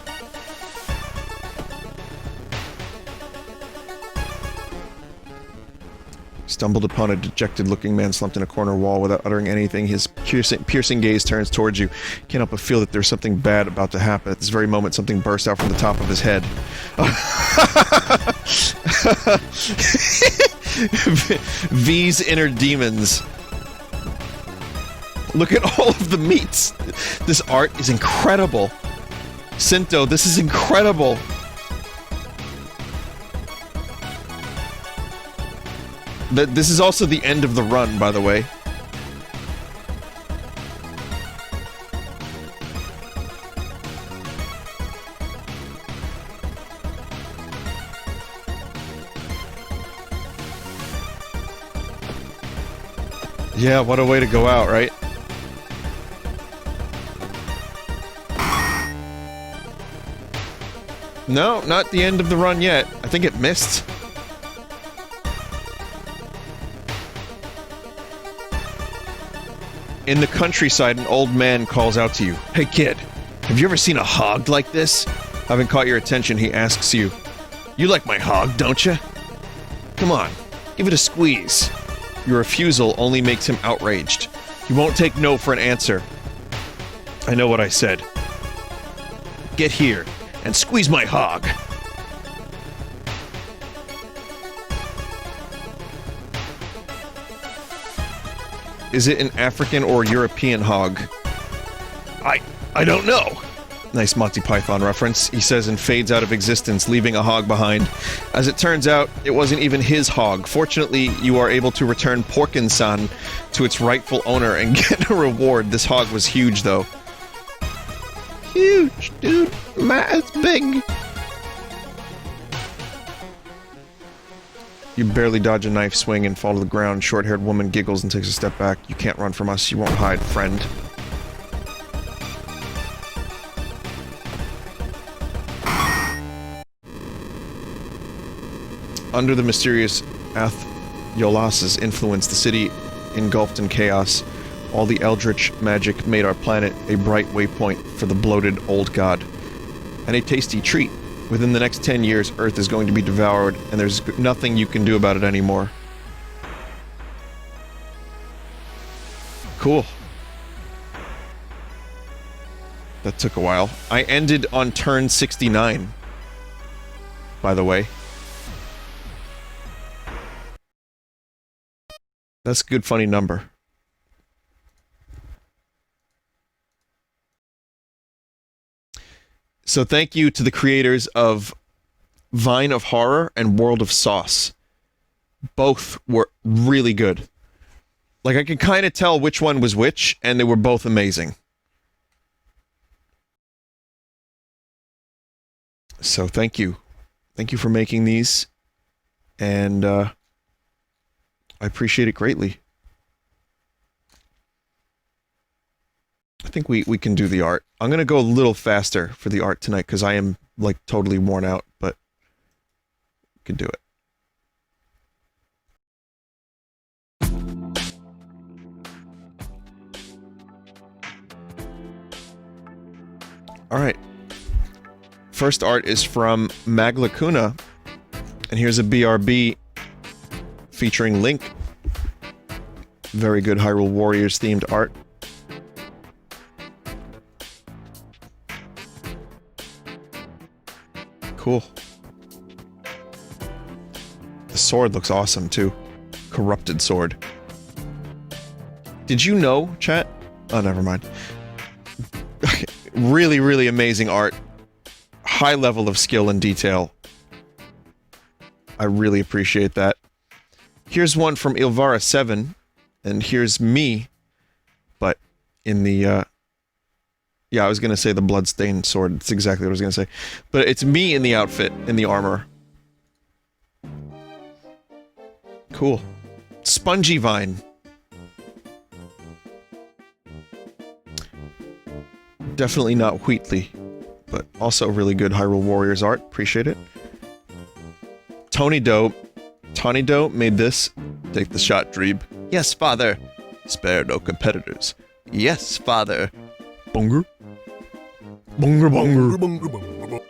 Stumbled upon a dejected-looking man slumped in a corner wall without uttering anything. His piercing gaze turns towards you. Can't help but feel that there's something bad about to happen. At this very moment, something burst out from the top of his head. V's inner demons. Look at all of the meats. This art is incredible. Sinto, this is incredible. This is also the end of the run, by the way. Yeah, what a way to go out, right? No, not the end of the run yet. I think it missed. In the countryside, an old man calls out to you. Hey kid, Have you ever seen a hog like this? Having caught your attention, he asks you, "You like my hog, don't you? Come on, give it a squeeze." Your refusal only makes him outraged. He won't take no for an answer. I know what I said. Get here and squeeze my hog. Is it an African or European hog? I don't know. Nice Monty Python reference, he says, and fades out of existence, leaving a hog behind. As it turns out, it wasn't even his hog. Fortunately, you are able to return Porkin-san to its rightful owner and get a reward. This hog was huge, though. Huge, dude. It's big. You barely dodge a knife swing and fall to the ground. Short-haired woman giggles and takes a step back. You can't run from us. You won't hide, friend. Under the mysterious Ath-Yolas's influence, the city engulfed in chaos. All the eldritch magic made our planet a bright waypoint for the bloated old god. And a tasty treat. Within the next 10 years, Earth is going to be devoured, and there's nothing you can do about it anymore. Cool. That took a while. I ended on turn 69. By the way. That's a good, funny number. So thank you to the creators of Vine of Horror and World of Sauce. Both were really good. Like, I could kind of tell which one was which, and they were both amazing. So thank you. Thank you for making these. And, I appreciate it greatly. I think we can do the art. I'm gonna go a little faster for the art tonight, because I am, like, totally worn out, but we can do it. Alright. First art is from Maglacuna, and here's a BRB featuring Link. Very good Hyrule Warriors themed art. Cool. The sword looks awesome too. Corrupted sword. Did you know, chat? Oh, never mind. Really, really amazing art. High level of skill and detail. I really appreciate that. Here's one from Ilvara 7, and here's me, but in the, yeah, I was gonna say the bloodstained sword. That's exactly what I was gonna say. But it's me in the outfit, in the armor. Cool. Spongy Vine. Definitely not Wheatley, but also really good Hyrule Warriors art. Appreciate it. Tony Doe made this. Take the shot, Dreeb. Yes, father. Spare no competitors. Yes, father. Bunger. Bunger, bunger. Bunga, bunga,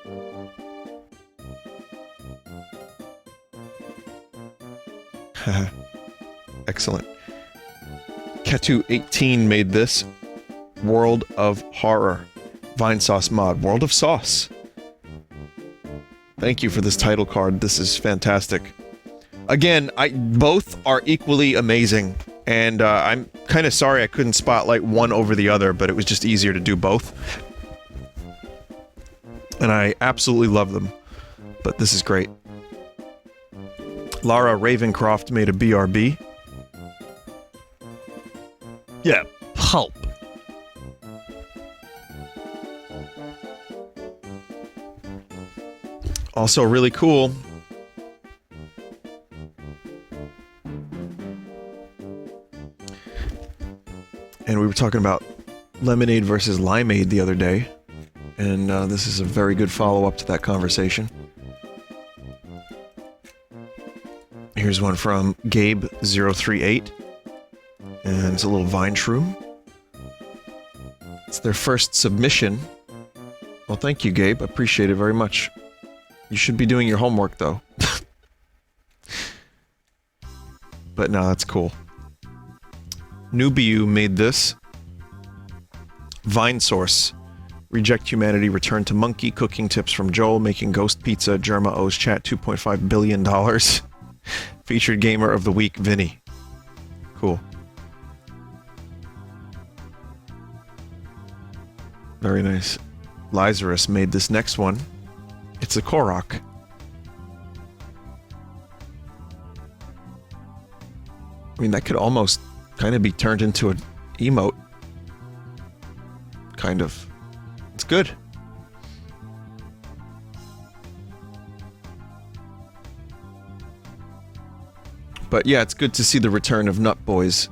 bunga. Excellent. Ketu18 made this. World of Horror. Vinesauce mod. World of Sauce. Thank you for this title card. This is fantastic. Again, both are equally amazing, and I'm kind of sorry I couldn't spotlight one over the other, but it was just easier to do both. And I absolutely love them, but this is great. Lara Ravencroft made a BRB. Yeah, pulp. Also really cool. And we were talking about lemonade versus limeade the other day, and this is a very good follow-up to that conversation. Here's one from Gabe038, and it's a little vine shroom. It's their first submission, Well, thank you, Gabe. Appreciate it very much. You should be doing your homework, though. But no, that's cool. Nubiu made this. Vinesauce. Reject humanity, return to monkey. Cooking tips from Joel. Making ghost pizza. Germa owes chat $2.5 billion. Featured gamer of the week, Vinny. Cool. Very nice. Lazarus made this next one. It's a Korok. I mean, that could almost kind of be turned into an emote. Kind of. It's good. But yeah, it's good to see the return of Nut Boys.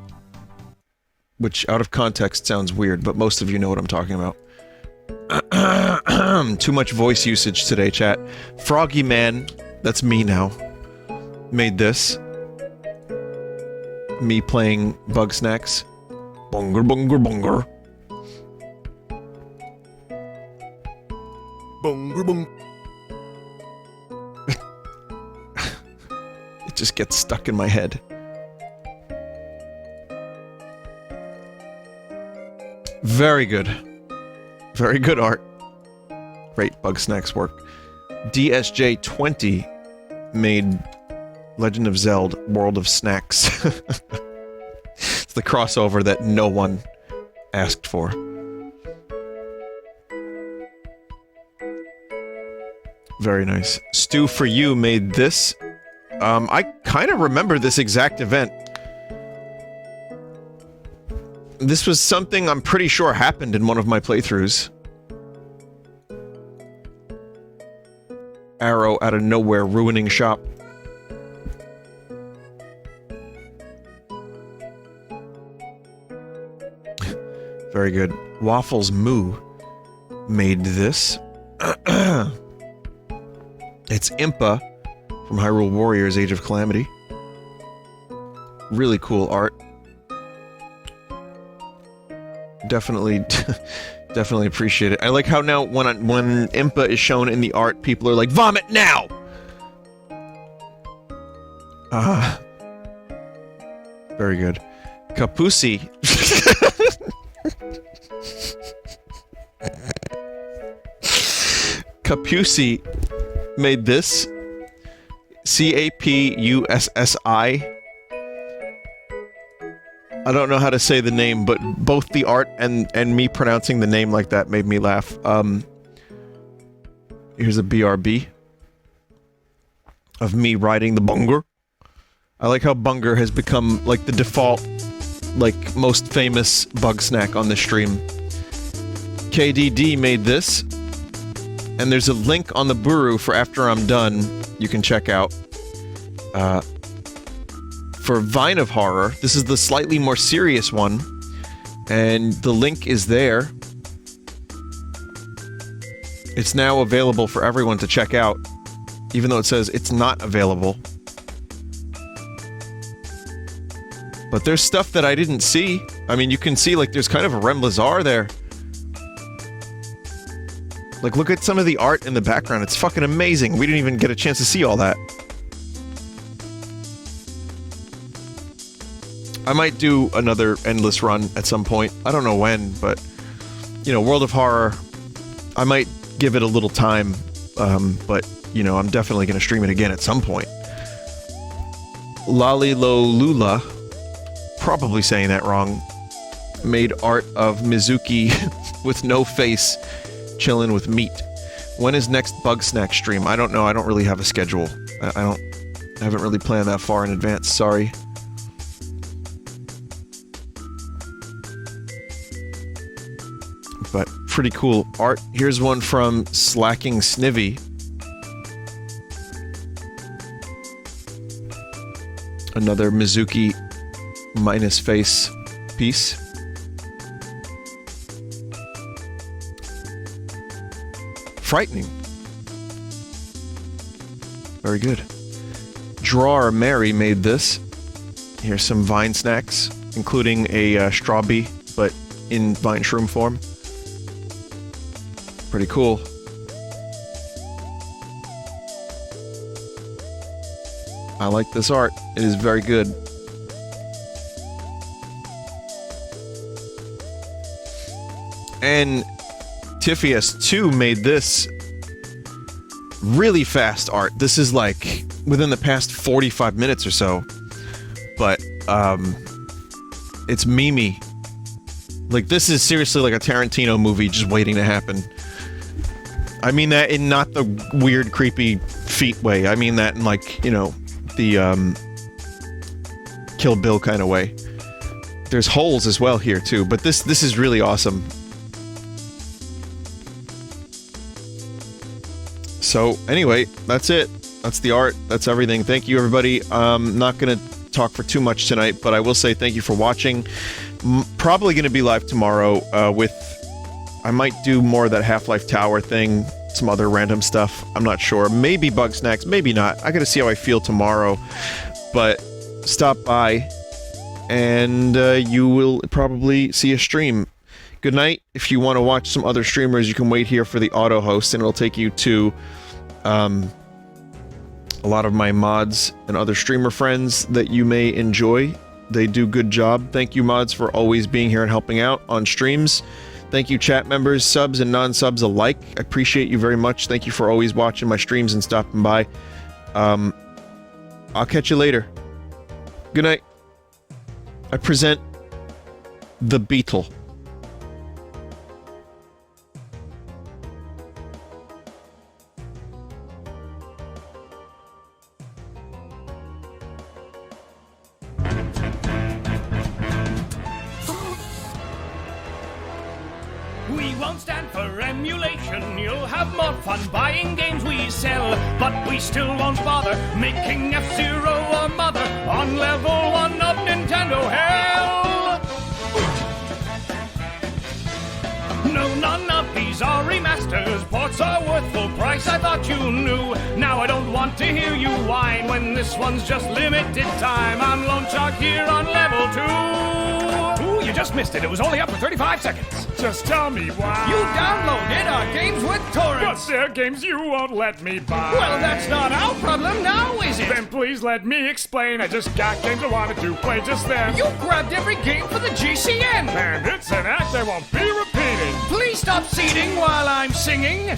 Which, out of context, sounds weird, but most of you know what I'm talking about. Too much voice usage today, chat. Froggy Man, that's me now, made this. Me playing Bug Snacks. Bunger, bunger, bunger. Bunger, bung. It just gets stuck in my head. Very good. Very good art. Great Bug Snacks work. DSJ20 made Legend of Zelda World of Snacks. It's the crossover that no one asked for. Very nice. Stu For You made this. I kind of remember this exact event. This was something I'm pretty sure happened in one of my playthroughs. Arrow out of nowhere ruining shop. Very good. Waffles Moo made this. It's Impa from Hyrule Warriors Age of Calamity. Really cool art. Definitely, definitely appreciate it. I like how now when Impa is shown in the art, people are like, "Vomit now!" Very good. Kapusi. Kapusi made this. Capussi. I don't know how to say the name, but both the art and me pronouncing the name like that made me laugh. Here's a BRB of me riding the Bunger. I like how Bunger has become like the default, like most famous bug snack on the stream. KDD made this, and there's a link on the Buru for after I'm done. You can check out. For Vine of Horror, this is the slightly more serious one, and the link is there. It's now available for everyone to check out, even though it says it's not available. But there's stuff that I didn't see. I mean, you can see, like, there's kind of a Remblazar there. Like, look at some of the art in the background. It's fucking amazing. We didn't even get a chance to see all that. I might do another endless run at some point. I don't know when, but, you know, World of Horror, I might give it a little time, but, you know, I'm definitely going to stream it again at some point. Lalilolula, probably saying that wrong, made art of Mizuki with no face, chilling with meat. When is next Bug Snack stream? I don't know. I don't really have a schedule. I haven't really planned that far in advance. Sorry. But pretty cool art. Here's one from Slacking Snivy. Another Mizuki minus face piece. Frightening. Very good. Drawer Mary made this. Here's some Vine snacks, including a Strawbee, but in Vine Shroom form. Pretty cool. I like this art. It is very good. And Tifius 2 made this really fast art. This is like within the past 45 minutes or so. But, it's Mimi. Like, this is seriously like a Tarantino movie just waiting to happen. I mean that in not the weird, creepy feet way. I mean that in, like, you know, the, Kill Bill kind of way. There's holes as well here, too, but this is really awesome. So, anyway, that's it. That's the art. That's everything. Thank you, everybody. I'm not gonna talk for too much tonight, but I will say thank you for watching. Probably gonna be live tomorrow, I might do more of that Half-Life Tower thing, some other random stuff. I'm not sure. Maybe Bug Snacks, maybe not. I gotta see how I feel tomorrow. But stop by, and you will probably see a stream. Good night. If you want to watch some other streamers, you can wait here for the auto host, and it'll take you to a lot of my mods and other streamer friends that you may enjoy. They do good job. Thank you, mods, for always being here and helping out on streams. Thank you, chat members, subs and non-subs alike. I appreciate you very much. Thank you for always watching my streams and stopping by. I'll catch you later. Good night. I present the Beetle. We won't stand for emulation, you'll have more fun buying games we sell, but we still won't bother making F-Zero or Mother on level 1 of Nintendo hell. No, none of these are remasters, ports are worth full price, I thought you knew. Now I don't want to hear you whine when this one's just limited time. I'm Lone Shark here on level 2. Ooh, you just missed it, it was only up for 35 seconds. Just tell me why. You downloaded our games with torrents. But they're games you won't let me buy. Well, that's not our problem now, is it? Then please let me explain. I just got games I wanted to play just then. You grabbed every game for the GCN. And it's an act I won't be repeating. Please stop seating while I'm singing.